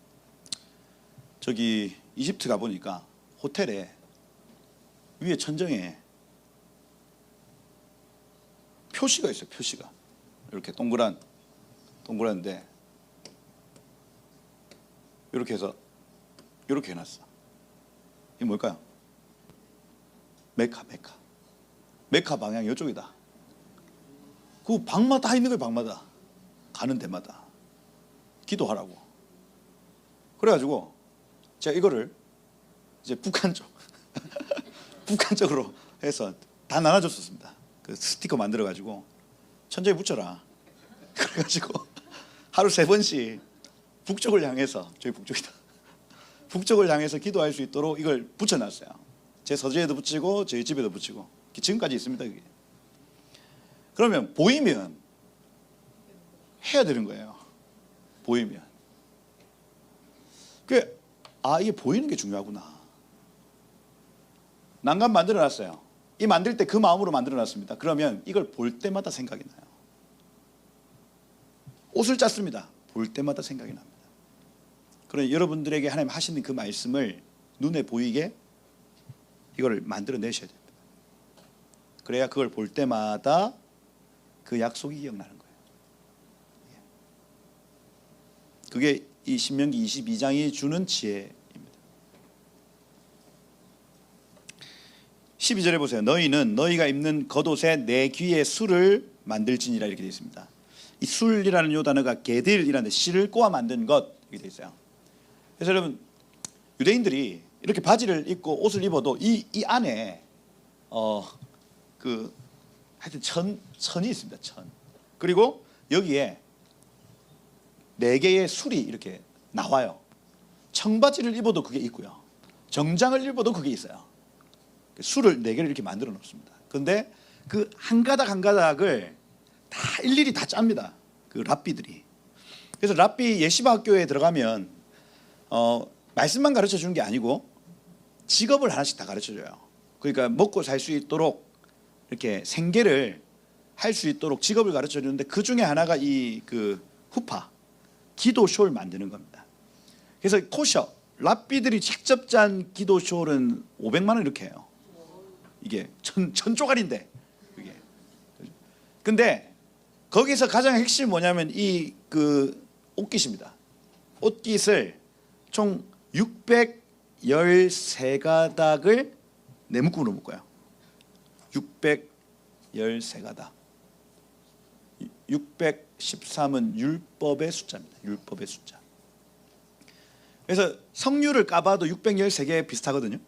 저기 이집트 가 보니까 호텔에 위에 천정에 표시가 있어요. 표시가 이렇게 동그란데 이렇게 해서 이렇게 해놨어. 이게 뭘까요? 메카 방향이 이쪽이다. 그 방마다 있는 거예요. 방마다 가는 데마다 기도하라고. 그래가지고 제가 이거를 이제 북한 쪽으로 해서 다 나눠줬었습니다. 그 스티커 만들어가지고 천장에 붙여라. 그래가지고 하루 3번씩 북쪽을 향해서 저기 북쪽이다. 북적을 향해서 기도할 수 있도록 이걸 붙여놨어요. 제 서재에도 붙이고 저희 집에도 붙이고 지금까지 있습니다. 그게. 그러면 보이면 해야 되는 거예요. 보이면. 이게 보이는 게 중요하구나. 난간 만들어놨어요. 이 만들 때 그 마음으로 만들어놨습니다. 그러면 이걸 볼 때마다 생각이 나요. 옷을 짰습니다. 볼 때마다 생각이 납니다. 그러니 여러분들에게 하나님 하시는 그 말씀을 눈에 보이게 이걸 만들어내셔야 됩니다. 그래야 그걸 볼 때마다 그 약속이 기억나는 거예요. 그게 이 신명기 22장이 주는 지혜입니다. 12절에 보세요. 너희는 너희가 입는 겉옷에 내 귀에 술을 만들지니라 이렇게 되어 있습니다. 이 술이라는 요 단어가 게딜이라는 씨를 꼬아 만든 것 이렇게 되어 있어요. 그래서 여러분 유대인들이 이렇게 바지를 입고 옷을 입어도 이 안에 하여튼 천이 있습니다. 천. 그리고 여기에 4개의 술이 이렇게 나와요. 청바지를 입어도 그게 있고요. 정장을 입어도 그게 있어요. 술을 4개를 이렇게 만들어 놓습니다. 그런데 그 한 가닥 한 가닥을 다 일일이 다 짭니다. 그 랍비들이. 그래서 랍비 예시바 학교에 들어가면 말씀만 가르쳐 주는 게 아니고 직업을 하나씩 다 가르쳐 줘요. 그러니까 먹고 살 수 있도록 이렇게 생계를 할 수 있도록 직업을 가르쳐 주는데 그 중에 하나가 이 그 후파 기도쇼를 만드는 겁니다. 그래서 코셔 랍비들이 직접 짠 기도쇼는 500만 원 이렇게 해요. 이게 천 쪼가리인데 그게. 근데 거기서 가장 핵심이 뭐냐면 이 그 옷깃입니다. 옷깃을 총 613가닥을 네 묶음으로 묶어요. 613가닥. 613은 율법의 숫자입니다. 율법의 숫자. 그래서 성류를 까봐도 613개 비슷하거든요.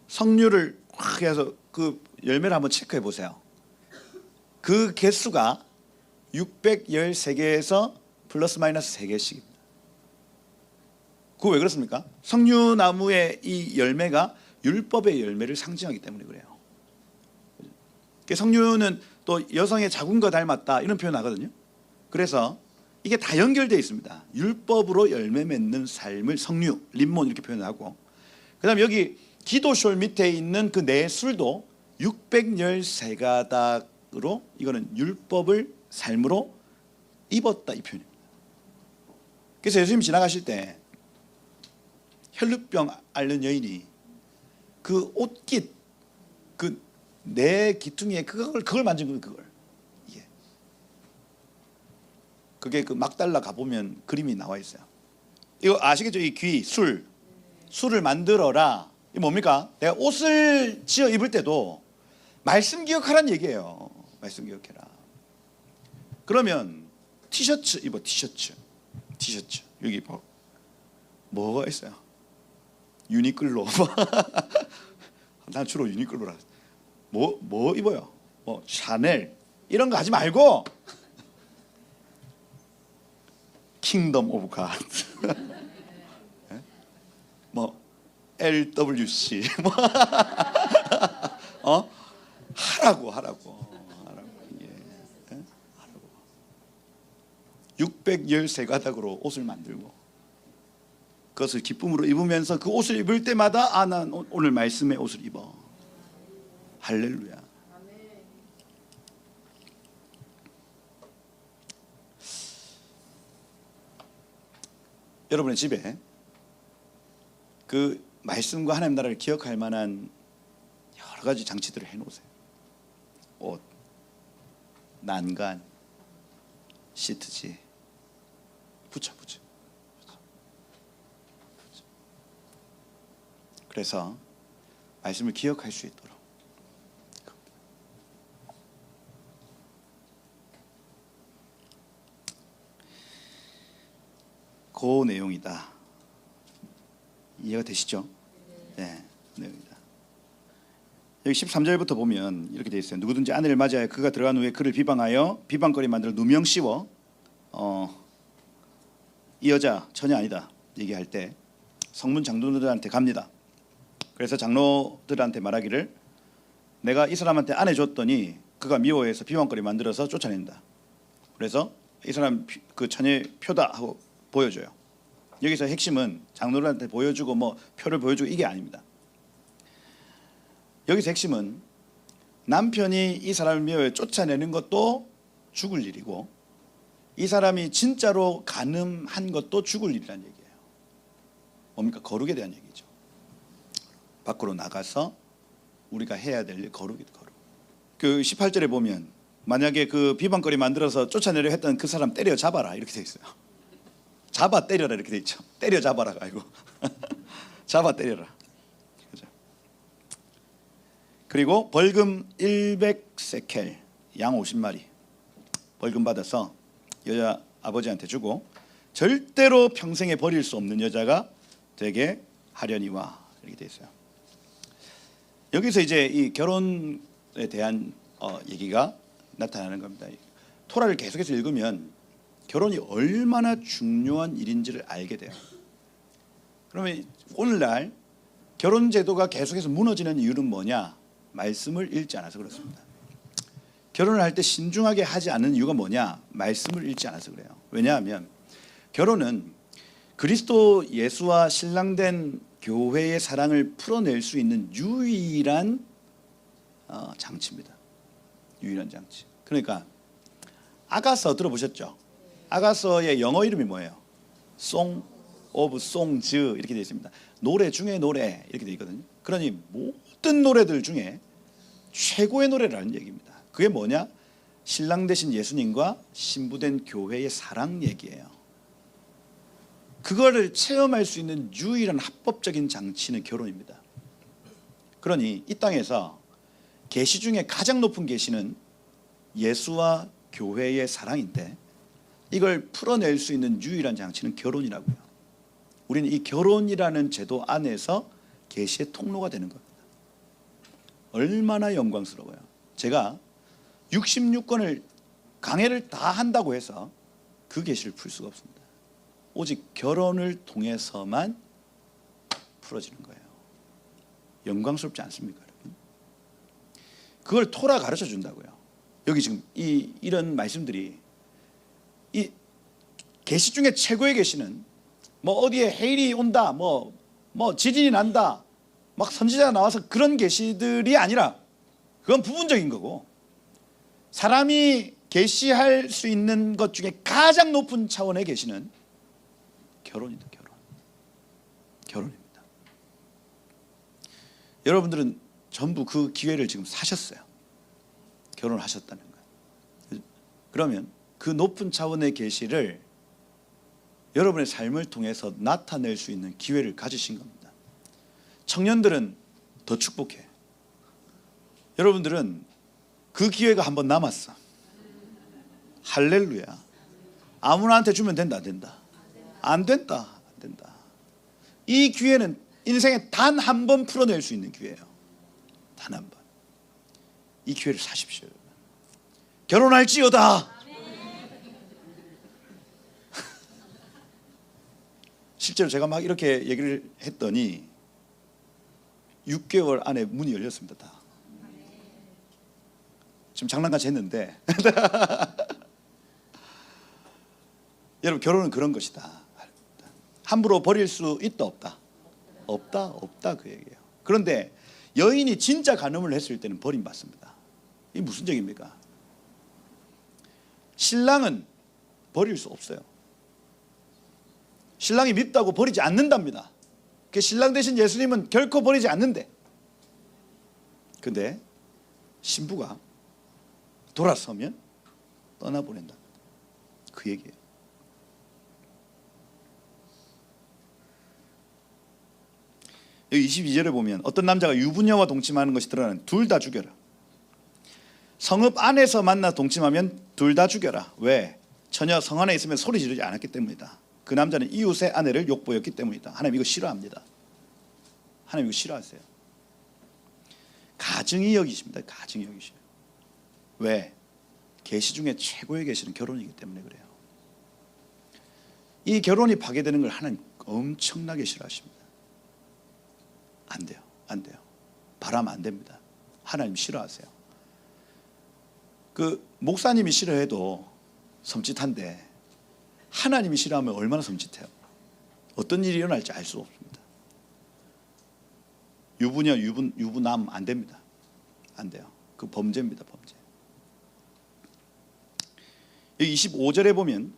성류를 확 해서 그 열매를 한번 체크해 보세요. 그 개수가 613개에서 플러스 마이너스 3개씩입니다. 그거 왜 그렇습니까? 석류나무의 이 열매가 율법의 열매를 상징하기 때문에 그래요. 석류는 또 여성의 자궁과 닮았다 이런 표현하거든요. 그래서 이게 다 연결되어 있습니다. 율법으로 열매 맺는 삶을 석류, 림몬 이렇게 표현하고, 그다음에 여기 기도쇼 밑에 있는 그 네 술도 613가닥으로 이거는 율법을 삶으로 입었다 이 표현입니다. 그래서 예수님 지나가실 때 혈루병 앓는 여인이 그 옷깃 그 내 기퉁이에 그걸 만진 거예요. 그걸 이게 그게 그 막달라 가보면 그림이 나와 있어요. 이거 아시겠죠? 이 귀 술을 만들어라. 이게 뭡니까? 내가 옷을 지어 입을 때도 말씀 기억하라는 얘기예요. 말씀 기억해라. 그러면 티셔츠 입어. 티셔츠 여기 뭐가 있어요? 유니클로. 난 주로 유니클로라. 뭐 입어요? 샤넬 이런 거 하지 말고 킹덤 오브 갓. LWC 하라고. 예. 하라고. 613가닥으로 옷을 만들고 그것을 기쁨으로 입으면서 그 옷을 입을 때마다 난 오늘 말씀의 옷을 입어. 할렐루야. 여러분의 집에 그 말씀과 하나님 나라를 기억할 만한 여러 가지 장치들을 해놓으세요. 옷, 난간, 시트지, 붙여. 그래서 말씀을 기억할 수 있도록. 그 내용이다. 이해가 되시죠? 네, 내용이다. 여기 13절부터 보면 이렇게 되어 있어요. 누구든지 아내를 맞이하여 그가 들어간 후에 그를 비방하여 비방거리 만들어 누명 씌워 이 여자 전혀 아니다 얘기할 때 성문 장로들한테 갑니다. 그래서 장로들한테 말하기를 내가 이 사람한테 아내 줬더니 그가 미워해서 비방거리 만들어서 쫓아낸다. 그래서 이 사람 그 처녀 표다 하고 보여줘요. 여기서 핵심은 장로들한테 보여주고 뭐 표를 보여주고 이게 아닙니다. 여기서 핵심은 남편이 이 사람을 미워해 쫓아내는 것도 죽을 일이고 이 사람이 진짜로 간음한 것도 죽을 일이라는 얘기예요. 뭡니까? 거룩에 대한 얘기죠. 밖으로 나가서 우리가 해야 될 일, 거룩이다. 거룩. 그 18절에 보면 만약에 그 비방거리 만들어서 쫓아내려 했던 그 사람 때려 잡아라 이렇게 돼 있어요. 잡아 때려라 이렇게 돼 있죠. 때려 잡아라가 아니고 잡아 때려라. 그죠? 그리고 벌금 100세켈 양 50마리 벌금 받아서 여자 아버지한테 주고 절대로 평생에 버릴 수 없는 여자가 되게 하려니와 이렇게 돼 있어요. 여기서 이제 이 결혼에 대한 얘기가 나타나는 겁니다. 토라를 계속해서 읽으면 결혼이 얼마나 중요한 일인지를 알게 돼요. 그러면 오늘날 결혼 제도가 계속해서 무너지는 이유는 뭐냐? 말씀을 읽지 않아서 그렇습니다. 결혼을 할 때 신중하게 하지 않는 이유가 뭐냐? 말씀을 읽지 않아서 그래요. 왜냐하면 결혼은 그리스도 예수와 신랑된 교회의 사랑을 풀어낼 수 있는 유일한 장치입니다. 유일한 장치. 그러니까 아가서 들어보셨죠? 아가서의 영어 이름이 뭐예요? Song of Songs 이렇게 되어 있습니다. 노래 중에 노래 이렇게 되어 있거든요. 그러니 모든 노래들 중에 최고의 노래라는 얘기입니다. 그게 뭐냐? 신랑 되신 예수님과 신부된 교회의 사랑 얘기예요. 그거를 체험할 수 있는 유일한 합법적인 장치는 결혼입니다. 그러니 이 땅에서 계시 중에 가장 높은 계시는 예수와 교회의 사랑인데 이걸 풀어낼 수 있는 유일한 장치는 결혼이라고요. 우리는 이 결혼이라는 제도 안에서 계시의 통로가 되는 겁니다. 얼마나 영광스러워요. 제가 66권을 강해를 다 한다고 해서 그 계시를 풀 수가 없습니다. 오직 결혼을 통해서만 풀어지는 거예요. 영광스럽지 않습니까, 여러분? 그걸 토라 가르쳐 준다고요. 여기 지금 이런 말씀들이 이 계시 중에 최고의 계시는 뭐 어디에 해일이 온다, 뭐 지진이 난다, 막 선지자가 나와서 그런 계시들이 아니라 그건 부분적인 거고 사람이 계시할 수 있는 것 중에 가장 높은 차원의 계시는 결혼이다. 결혼입니다. 여러분들은 전부 그 기회를 지금 사셨어요. 결혼을 하셨다는 거예요. 그러면 그 높은 차원의 계시를 여러분의 삶을 통해서 나타낼 수 있는 기회를 가지신 겁니다. 청년들은 더 축복해. 여러분들은 그 기회가 한 번 남았어. 할렐루야. 아무나한테 주면 된다, 안 된다? 안 된다, 안 된다. 이 기회는 인생에 단 한 번 풀어낼 수 있는 기회예요. 단 한 번. 이 기회를 사십시오. 결혼할지어다. 실제로 제가 막 이렇게 얘기를 했더니 6개월 안에 문이 열렸습니다. 다. 지금 장난까지 했는데 여러분 결혼은 그런 것이다. 함부로 버릴 수 있다 없다? 없다 그 얘기예요. 그런데 여인이 진짜 간음을 했을 때는 버림받습니다. 이게 무슨 얘기입니까? 신랑은 버릴 수 없어요. 신랑이 밉다고 버리지 않는답니다. 그 신랑 대신 예수님은 결코 버리지 않는데 근데 신부가 돌아서면 떠나보낸다. 그 얘기예요. 여기 22절에 보면 어떤 남자가 유부녀와 동침하는 것이 드러나는 둘 다 죽여라. 성읍 안에서 만나 동침하면 둘 다 죽여라. 왜? 처녀 성 안에 있으면 소리 지르지 않았기 때문이다. 그 남자는 이웃의 아내를 욕보였기 때문이다. 하나님 이거 싫어합니다. 하나님 이거 싫어하세요. 가증히 여기십니다. 가증히 여기셔요. 왜? 계시 중에 최고의 계시는 결혼이기 때문에 그래요. 이 결혼이 파괴되는 걸 하나님 엄청나게 싫어하십니다. 안 돼요. 안 돼요. 바라면 안 됩니다. 하나님 싫어하세요. 그 목사님이 싫어해도 섬찟한데 하나님이 싫어하면 얼마나 섬찟해요. 어떤 일이 일어날지 알 수 없습니다. 유부녀, 유부남 안 됩니다. 안 돼요. 그 범죄입니다. 범죄. 여기 25절에 보면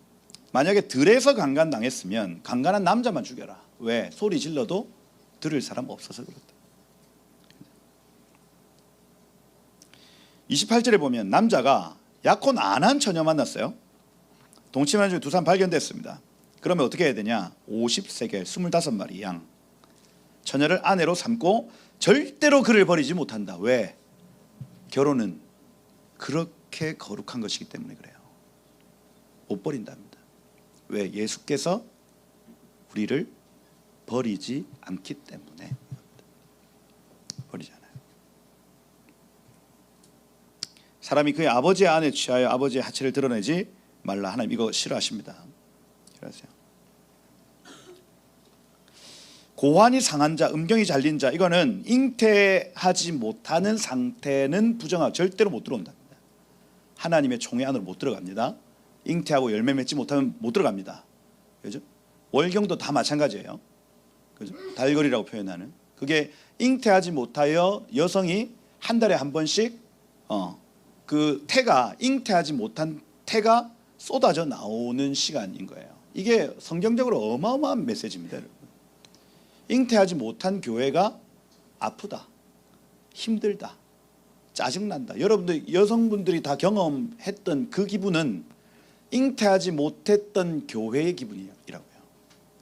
만약에 들에서 강간당했으면 강간한 남자만 죽여라. 왜? 소리 질러도 들을 사람 없어서 그렇다. 28절에 보면 남자가 약혼 안 한 처녀 만났어요. 동침한 중에 두 사람 발견됐습니다. 그러면 어떻게 해야 되냐? 50세겔 25마리 양 처녀를 아내로 삼고 절대로 그를 버리지 못한다. 왜? 결혼은 그렇게 거룩한 것이기 때문에 그래요. 못 버린답니다. 왜? 예수께서 우리를 버리지 않기 때문에. 버리지 않아요. 사람이 그의 아버지의 아내 취하여 아버지의 하체를 드러내지 말라. 하나님 이거 싫어하십니다. 싫어하세요. 고환이 상한 자, 음경이 잘린 자, 이거는 잉태하지 못하는 상태는 부정하고 절대로 못 들어온답니다. 하나님의 총회 안으로 못 들어갑니다. 잉태하고 열매 맺지 못하면 못 들어갑니다. 그죠? 월경도 다 마찬가지예요. 그죠? 달거리라고 표현하는 그게 잉태하지 못하여 여성이 한 달에 한 번씩 그 태가 잉태하지 못한 태가 쏟아져 나오는 시간인 거예요. 이게 성경적으로 어마어마한 메시지입니다. 여러분. 잉태하지 못한 교회가 아프다, 힘들다, 짜증난다. 여러분들 여성분들이 다 경험했던 그 기분은 잉태하지 못했던 교회의 기분이라고요.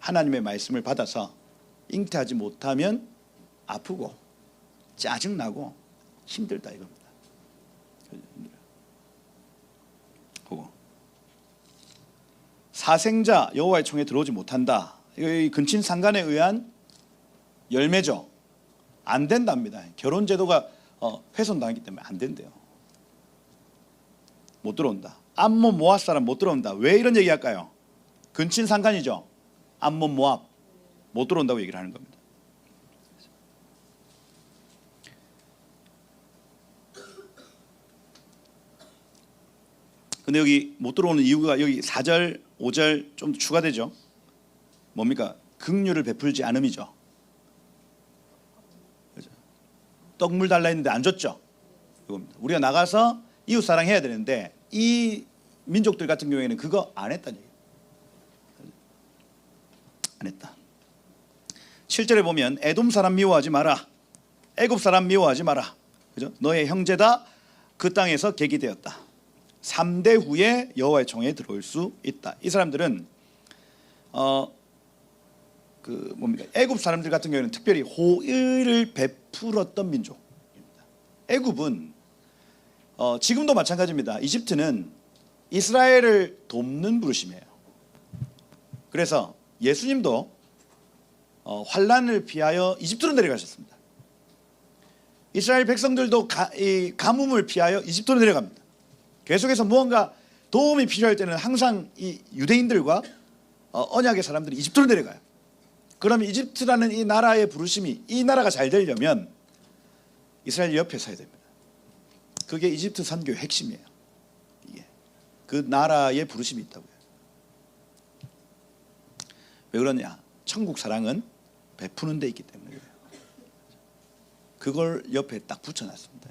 하나님의 말씀을 받아서 잉태하지 못하면 아프고 짜증나고 힘들다 이겁니다. 그거 사생자 여호와의 총에 들어오지 못한다. 이 근친 상간에 의한 열매죠. 안 된답니다. 결혼 제도가 훼손당하기 때문에 안 된대요. 못 들어온다. 암몬 모압 사람 못 들어온다. 왜 이런 얘기 할까요? 근친 상간이죠. 암몬 모압 못 들어온다고 얘기를 하는 겁니다. 근데 여기 못 들어오는 이유가 여기 4절, 5절 좀 추가되죠. 뭡니까? 긍휼을 베풀지 않음이죠. 그렇죠? 떡물 달라 했는데 안 줬죠. 이겁니다. 우리가 나가서 이웃 사랑해야 되는데 이 민족들 같은 경우에는 그거 안 했다는 얘기예요. 안 했다. 7절에 보면 에돔 사람 미워하지 마라. 애굽 사람 미워하지 마라. 그죠? 너의 형제다. 그 땅에서 계기되었다. 3대 후에 여호와의 총에 들어올 수 있다. 이 사람들은 애굽 사람들 같은 경우에는 특별히 호의를 베풀었던 민족입니다. 애굽은 지금도 마찬가지입니다. 이집트는 이스라엘을 돕는 부르심이에요. 그래서 예수님도 환란을 피하여 이집트로 내려가셨습니다. 이스라엘 백성들도 가뭄을 피하여 이집트로 내려갑니다. 계속해서 무언가 도움이 필요할 때는 항상 이 유대인들과 언약의 사람들이 이집트로 내려가요. 그러면 이집트라는 이 나라의 부르심이 이 나라가 잘 되려면 이스라엘 옆에 서야 됩니다. 그게 이집트 선교의 핵심이에요. 이게 그 나라의 부르심이 있다고요. 왜 그러냐? 천국 사랑은 베푸는 데 있기 때문에 그래요. 그걸 옆에 딱 붙여놨습니다.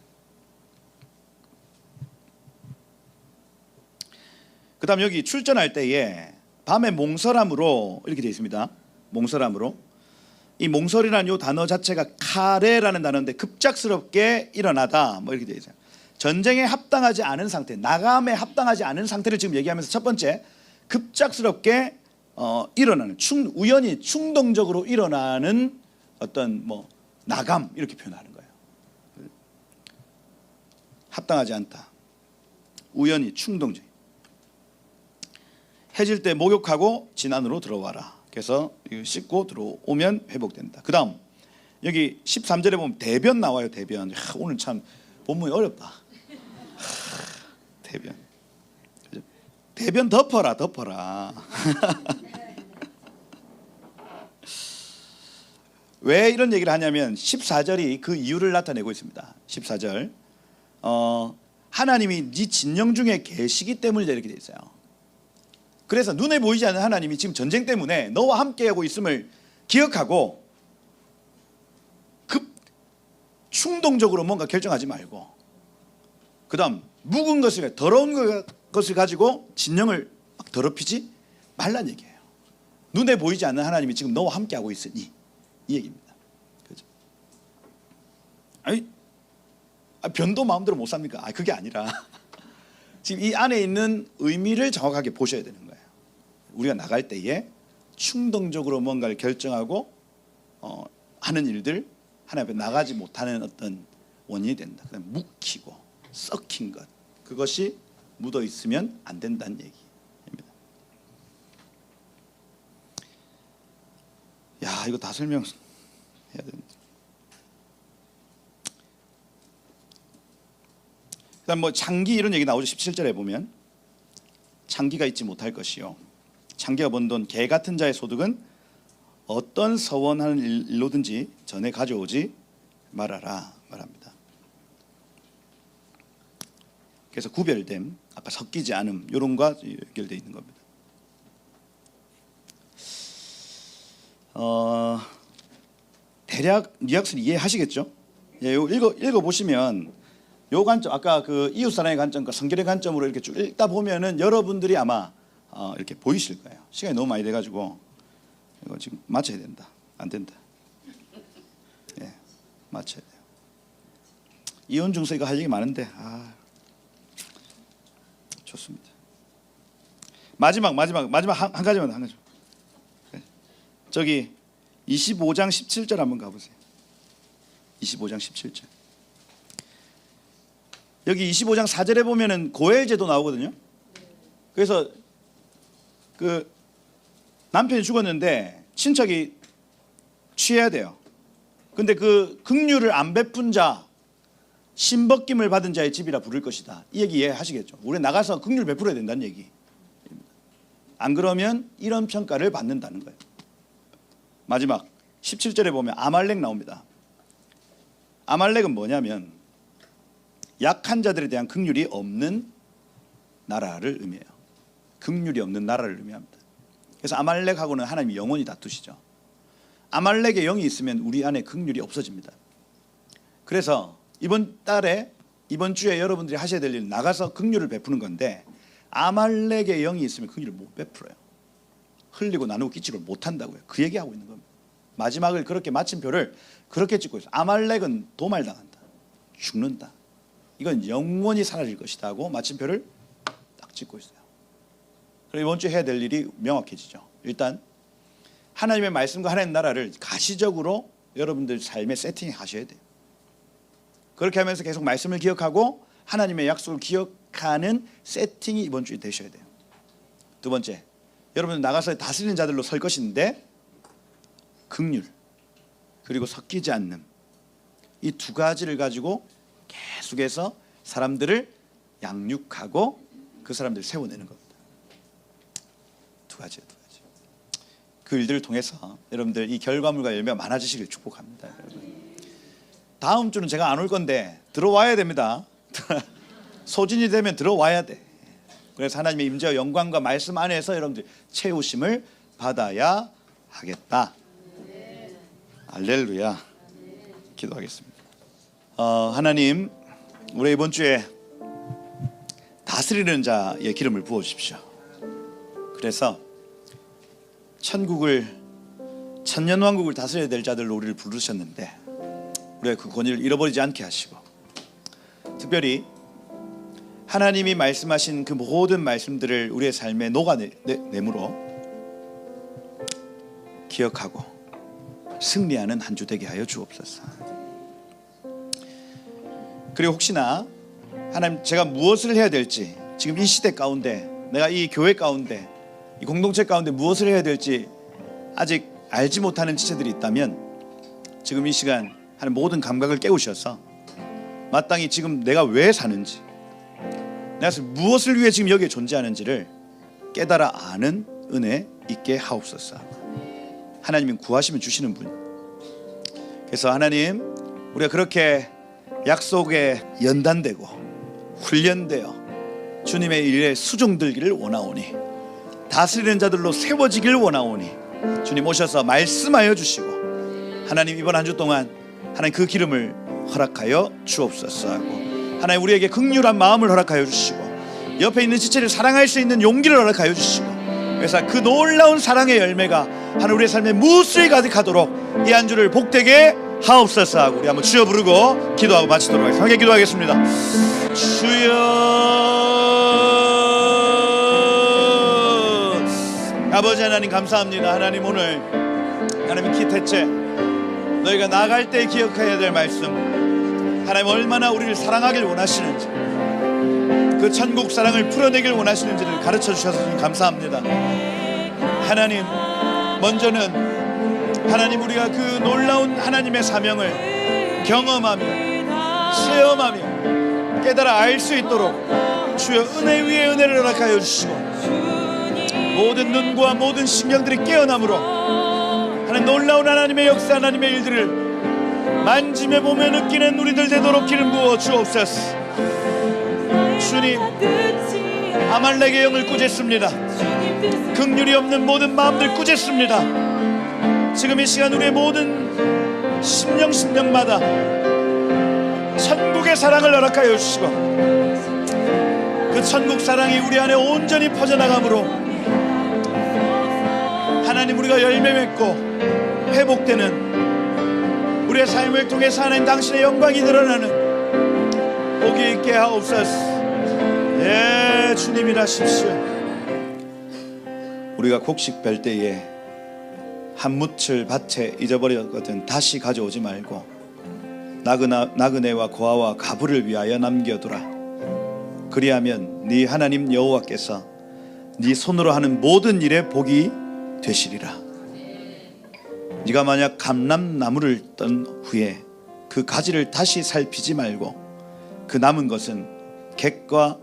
그 다음 여기 출전할 때에 밤에 몽설함으로 이렇게 되어 있습니다. 몽설함으로. 이 몽설이라는 이 단어 자체가 카레라는 단어인데 급작스럽게 일어나다 뭐 이렇게 되어 있어요. 전쟁에 합당하지 않은 상태, 나감에 합당하지 않은 상태를 지금 얘기하면서 첫 번째 급작스럽게 일어나는 우연히 충동적으로 일어나는 어떤 뭐 나감 이렇게 표현하는 거예요. 합당하지 않다. 우연히 충동적. 해질 때 목욕하고 진 안으로 들어와라. 그래서 씻고 들어오면 회복된다. 그 다음 여기 13절에 보면 대변 나와요. 대변. 오늘 참 본문이 어렵다. 대변. 대변 덮어라. 왜 이런 얘기를 하냐면 14절이 그 이유를 나타내고 있습니다. 14절 하나님이 네 진영 중에 계시기 때문에 이렇게 돼 있어요. 그래서 눈에 보이지 않는 하나님이 지금 전쟁 때문에 너와 함께하고 있음을 기억하고 급 충동적으로 뭔가 결정하지 말고, 그 다음 묵은 것을, 더러운 것을 가지고 진영을 막 더럽히지 말란 얘기예요. 눈에 보이지 않는 하나님이 지금 너와 함께하고 있으니, 이 얘기입니다. 그죠? 아니, 변도 마음대로 못 삽니까? 그게 아니라 지금 이 안에 있는 의미를 정확하게 보셔야 되는 거예요. 우리가 나갈 때에 충동적으로 뭔가를 결정하고 하는 일들, 하나님 앞에 나가지 못하는 어떤 원인이 된다. 그다음에 묵히고 썩힌 것, 그것이 묻어 있으면 안 된다는 얘기입니다. 야, 이거 다 설명해야 되는데. 그다음 뭐 창기 이런 얘기 나오죠. 17절에 보면 창기가 잊지 못할 것이요, 창기가 번 돈 개 같은 자의 소득은 어떤 서원하는 일로든지 전에 가져오지 말아라 말합니다. 그래서 구별됨, 아까 섞이지 않음, 이런 것과 연결되어 있는 겁니다. 대략 뉘앙스를 이해하시겠죠? 예, 읽어 보시면 요 관점, 아까 그 이웃 사랑의 관점과 성결의 관점으로 이렇게 쭉 읽다 보면은 여러분들이 아마 이렇게 보이실 거예요. 시간이 너무 많이 돼가지고 이거 지금 맞춰야 된다. 안 된다. 예, 맞춰야 돼요. 이혼 중서 이거 할 얘기 많은데 좋습니다. 마지막 한 가지만. 저기 25장 17절 한번 가보세요. 25장 17절. 여기 25장 4절에 보면은 고엘제도 나오거든요. 그래서 그 남편이 죽었는데 친척이 취해야 돼요. 근데 그 긍휼을 안 베푼 자, 신벗김을 받은 자의 집이라 부를 것이다. 이 얘기 이해하시겠죠? 우리 나가서 긍휼 베풀어야 된다는 얘기. 안 그러면 이런 평가를 받는다는 거예요. 마지막 17절에 보면 아말렉 나옵니다. 아말렉은 뭐냐면 약한 자들에 대한 긍휼이 없는 나라를 의미해요. 긍휼이 없는 나라를 의미합니다. 그래서 아말렉하고는 하나님이 영원히 다투시죠. 아말렉의 영이 있으면 우리 안에 긍휼이 없어집니다. 그래서 이번 주에 여러분들이 하셔야 될 일은 나가서 긍휼을 베푸는 건데, 아말렉의 영이 있으면 긍휼을 못 베풀어요. 흘리고 나누고 끼치를 못한다고요. 그 얘기하고 있는 겁니다. 마지막을 그렇게 마침표를 그렇게 찍고 있어요. 아말렉은 도말당한다, 죽는다, 이건 영원히 사라질 것이다 하고 마침표를 딱 찍고 있어요. 그래서 이번 주에 해야 될 일이 명확해지죠. 일단 하나님의 말씀과 하나님의 나라를 가시적으로 여러분들 삶에 세팅하셔야 돼요. 그렇게 하면서 계속 말씀을 기억하고 하나님의 약속을 기억하는 세팅이 이번 주에 되셔야 돼요. 두 번째, 여러분들 나가서 다스리는 자들로 설 것인데 긍휼 그리고 섞이지 않는 이 두 가지를 가지고 계속해서 사람들을 양육하고 그 사람들을 세워내는 겁니다. 두 가지. 그 일들을 통해서 여러분들 이 결과물과 열매가 많아지시길 축복합니다. 여러분. 다음 주는 제가 안 올 건데 들어와야 됩니다. 소진이 되면 들어와야 돼. 그래서 하나님의 임재와 영광과 말씀 안에서 여러분들 채우심을 받아야 하겠다. 할렐루야. 기도하겠습니다. 하나님, 우리 이번 주에 다스리는 자의 기름을 부어주십시오. 그래서 천년왕국을 다스려야 될 자들로 우리를 부르셨는데 우리가 그 권위를 잃어버리지 않게 하시고, 특별히 하나님이 말씀하신 그 모든 말씀들을 우리의 삶에 녹아내므로 기억하고 승리하는 한 주 되게 하여 주옵소서. 그리고 혹시나 하나님, 제가 무엇을 해야 될지, 지금 이 시대 가운데, 내가 이 교회 가운데, 이 공동체 가운데 무엇을 해야 될지 아직 알지 못하는 지체들이 있다면 지금 이 시간 하나님 모든 감각을 깨우셔서 마땅히 지금 내가 왜 사는지, 내가 무엇을 위해 지금 여기에 존재하는지를 깨달아 아는 은혜 있게 하옵소서. 하나님은 구하시면 주시는 분, 그래서 하나님, 우리가 그렇게 약속에 연단되고 훈련되어 주님의 일에 수종들기를 원하오니, 다스리는 자들로 세워지기를 원하오니 주님 오셔서 말씀하여 주시고, 하나님 이번 한 주 동안 하나님 그 기름을 허락하여 주옵소서 하고, 하나님 우리에게 긍휼한 마음을 허락하여 주시고, 옆에 있는 지체를 사랑할 수 있는 용기를 허락하여 주시고, 그래서 그 놀라운 사랑의 열매가 하나님 우리의 삶에 무수히 가득하도록 이 한 주를 복되게 하옵소서 하고, 우리 한번 주여 부르고 기도하고 마치도록 하겠습니다. 함께 기도하겠습니다. 주여, 아버지 하나님 감사합니다. 하나님 오늘 하나님 기태째 너희가 나갈 때 기억해야 될 말씀, 하나님 얼마나 우리를 사랑하길 원하시는지, 그 천국 사랑을 풀어내길 원하시는지를 가르쳐 주셔서 감사합니다. 하나님, 먼저는 하나님 우리가 그 놀라운 하나님의 사명을 경험하며 체험하며 깨달아 알 수 있도록 주여 은혜 위에 은혜를 허락하여 주시고, 모든 눈과 모든 신경들이 깨어남으로 하나님 놀라운 하나님의 역사, 하나님의 일들을 만지며 보며 느끼는 우리들 되도록 기름 부어 주옵소서. 주님, 아말렉의 영을 꾸짖습니다. 긍휼이 없는 모든 마음들 꾸짖습니다. 지금 이 시간 우리의 모든 심령마다 천국의 사랑을 허락하여 주시고, 그 천국 사랑이 우리 안에 온전히 퍼져나가므로 하나님 우리가 열매 맺고 회복되는 우리의 삶을 통해서 하나님 당신의 영광이 드러나는 복이 있게 하옵소서. 예, 주님이라십시오. 우리가 곡식 뺄 때에 한 묻을 밭에 잊어버렸거든 다시 가져오지 말고 나그네와 고아와 가부를 위하여 남겨두라. 그리하면 네 하나님 여호와께서 네 손으로 하는 모든 일에 복이 되시리라. 네가 만약 감람나무를 떤 후에 그 가지를 다시 살피지 말고 그 남은 것은 객과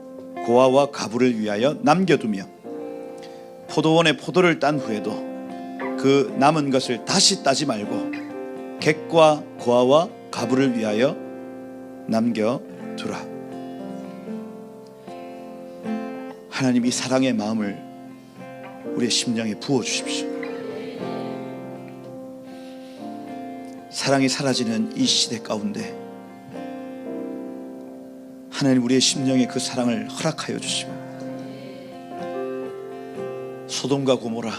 고아와 가부를 위하여 남겨두며, 포도원에 포도를 딴 후에도 그 남은 것을 다시 따지 말고 객과 고아와 가부를 위하여 남겨두라. 하나님, 이 사랑의 마음을 우리의 심령에 부어주십시오. 사랑이 사라지는 이 시대 가운데 하나님 우리의 심령에 그 사랑을 허락하여 주시고, 소돔과 고모라,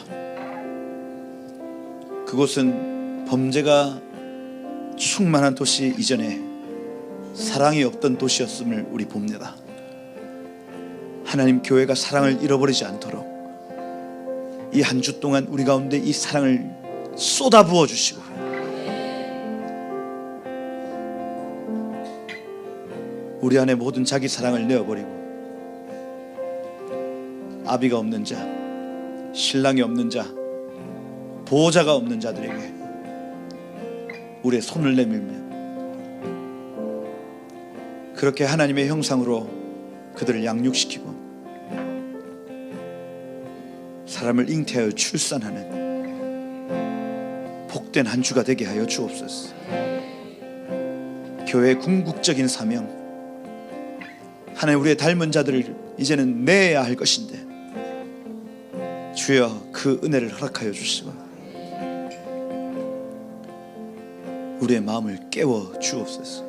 그곳은 범죄가 충만한 도시 이전에 사랑이 없던 도시였음을 우리 봅니다. 하나님, 교회가 사랑을 잃어버리지 않도록 이 한 주 동안 우리 가운데 이 사랑을 쏟아부어 주시고, 우리 안에 모든 자기 사랑을 내어버리고, 아비가 없는 자, 신랑이 없는 자, 보호자가 없는 자들에게 우리의 손을 내밀며 그렇게 하나님의 형상으로 그들을 양육시키고 사람을 잉태하여 출산하는 복된 한 주가 되게 하여 주옵소서. 교회의 궁극적인 사명, 하나님 우리의 닮은 자들을 이제는 내야 할 것인데 주여 그 은혜를 허락하여 주시고 우리의 마음을 깨워 주옵소서.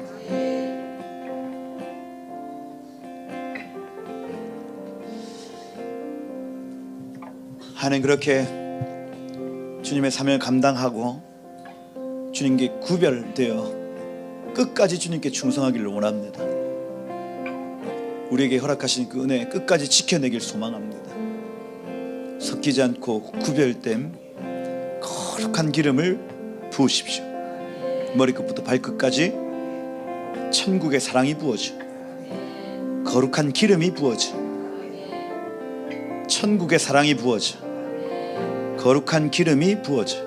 하나님, 그렇게 주님의 사명을 감당하고 주님께 구별되어 끝까지 주님께 충성하기를 원합니다. 우리에게 허락하신 그 은혜 끝까지 지켜내길 소망합니다. 섞이지 않고 구별됨 거룩한 기름을 부으십시오. 머리끝부터 발끝까지 천국의 사랑이 부어져, 거룩한 기름이 부어져, 천국의 사랑이 부어져, 거룩한 기름이 부어져.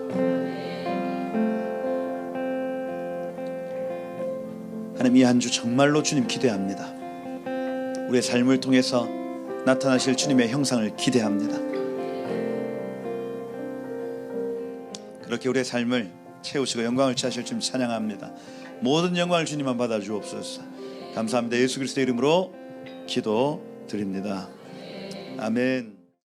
하나님, 이 한 주 정말로 주님 기대합니다. 우리의 삶을 통해서 나타나실 주님의 형상을 기대합니다. 그렇게 우리의 삶을 채우시고 영광을 취하실 줄 찬양합니다. 모든 영광을 주님만 받아 주옵소서. 감사합니다. 예수 그리스도의 이름으로 기도드립니다. 아멘.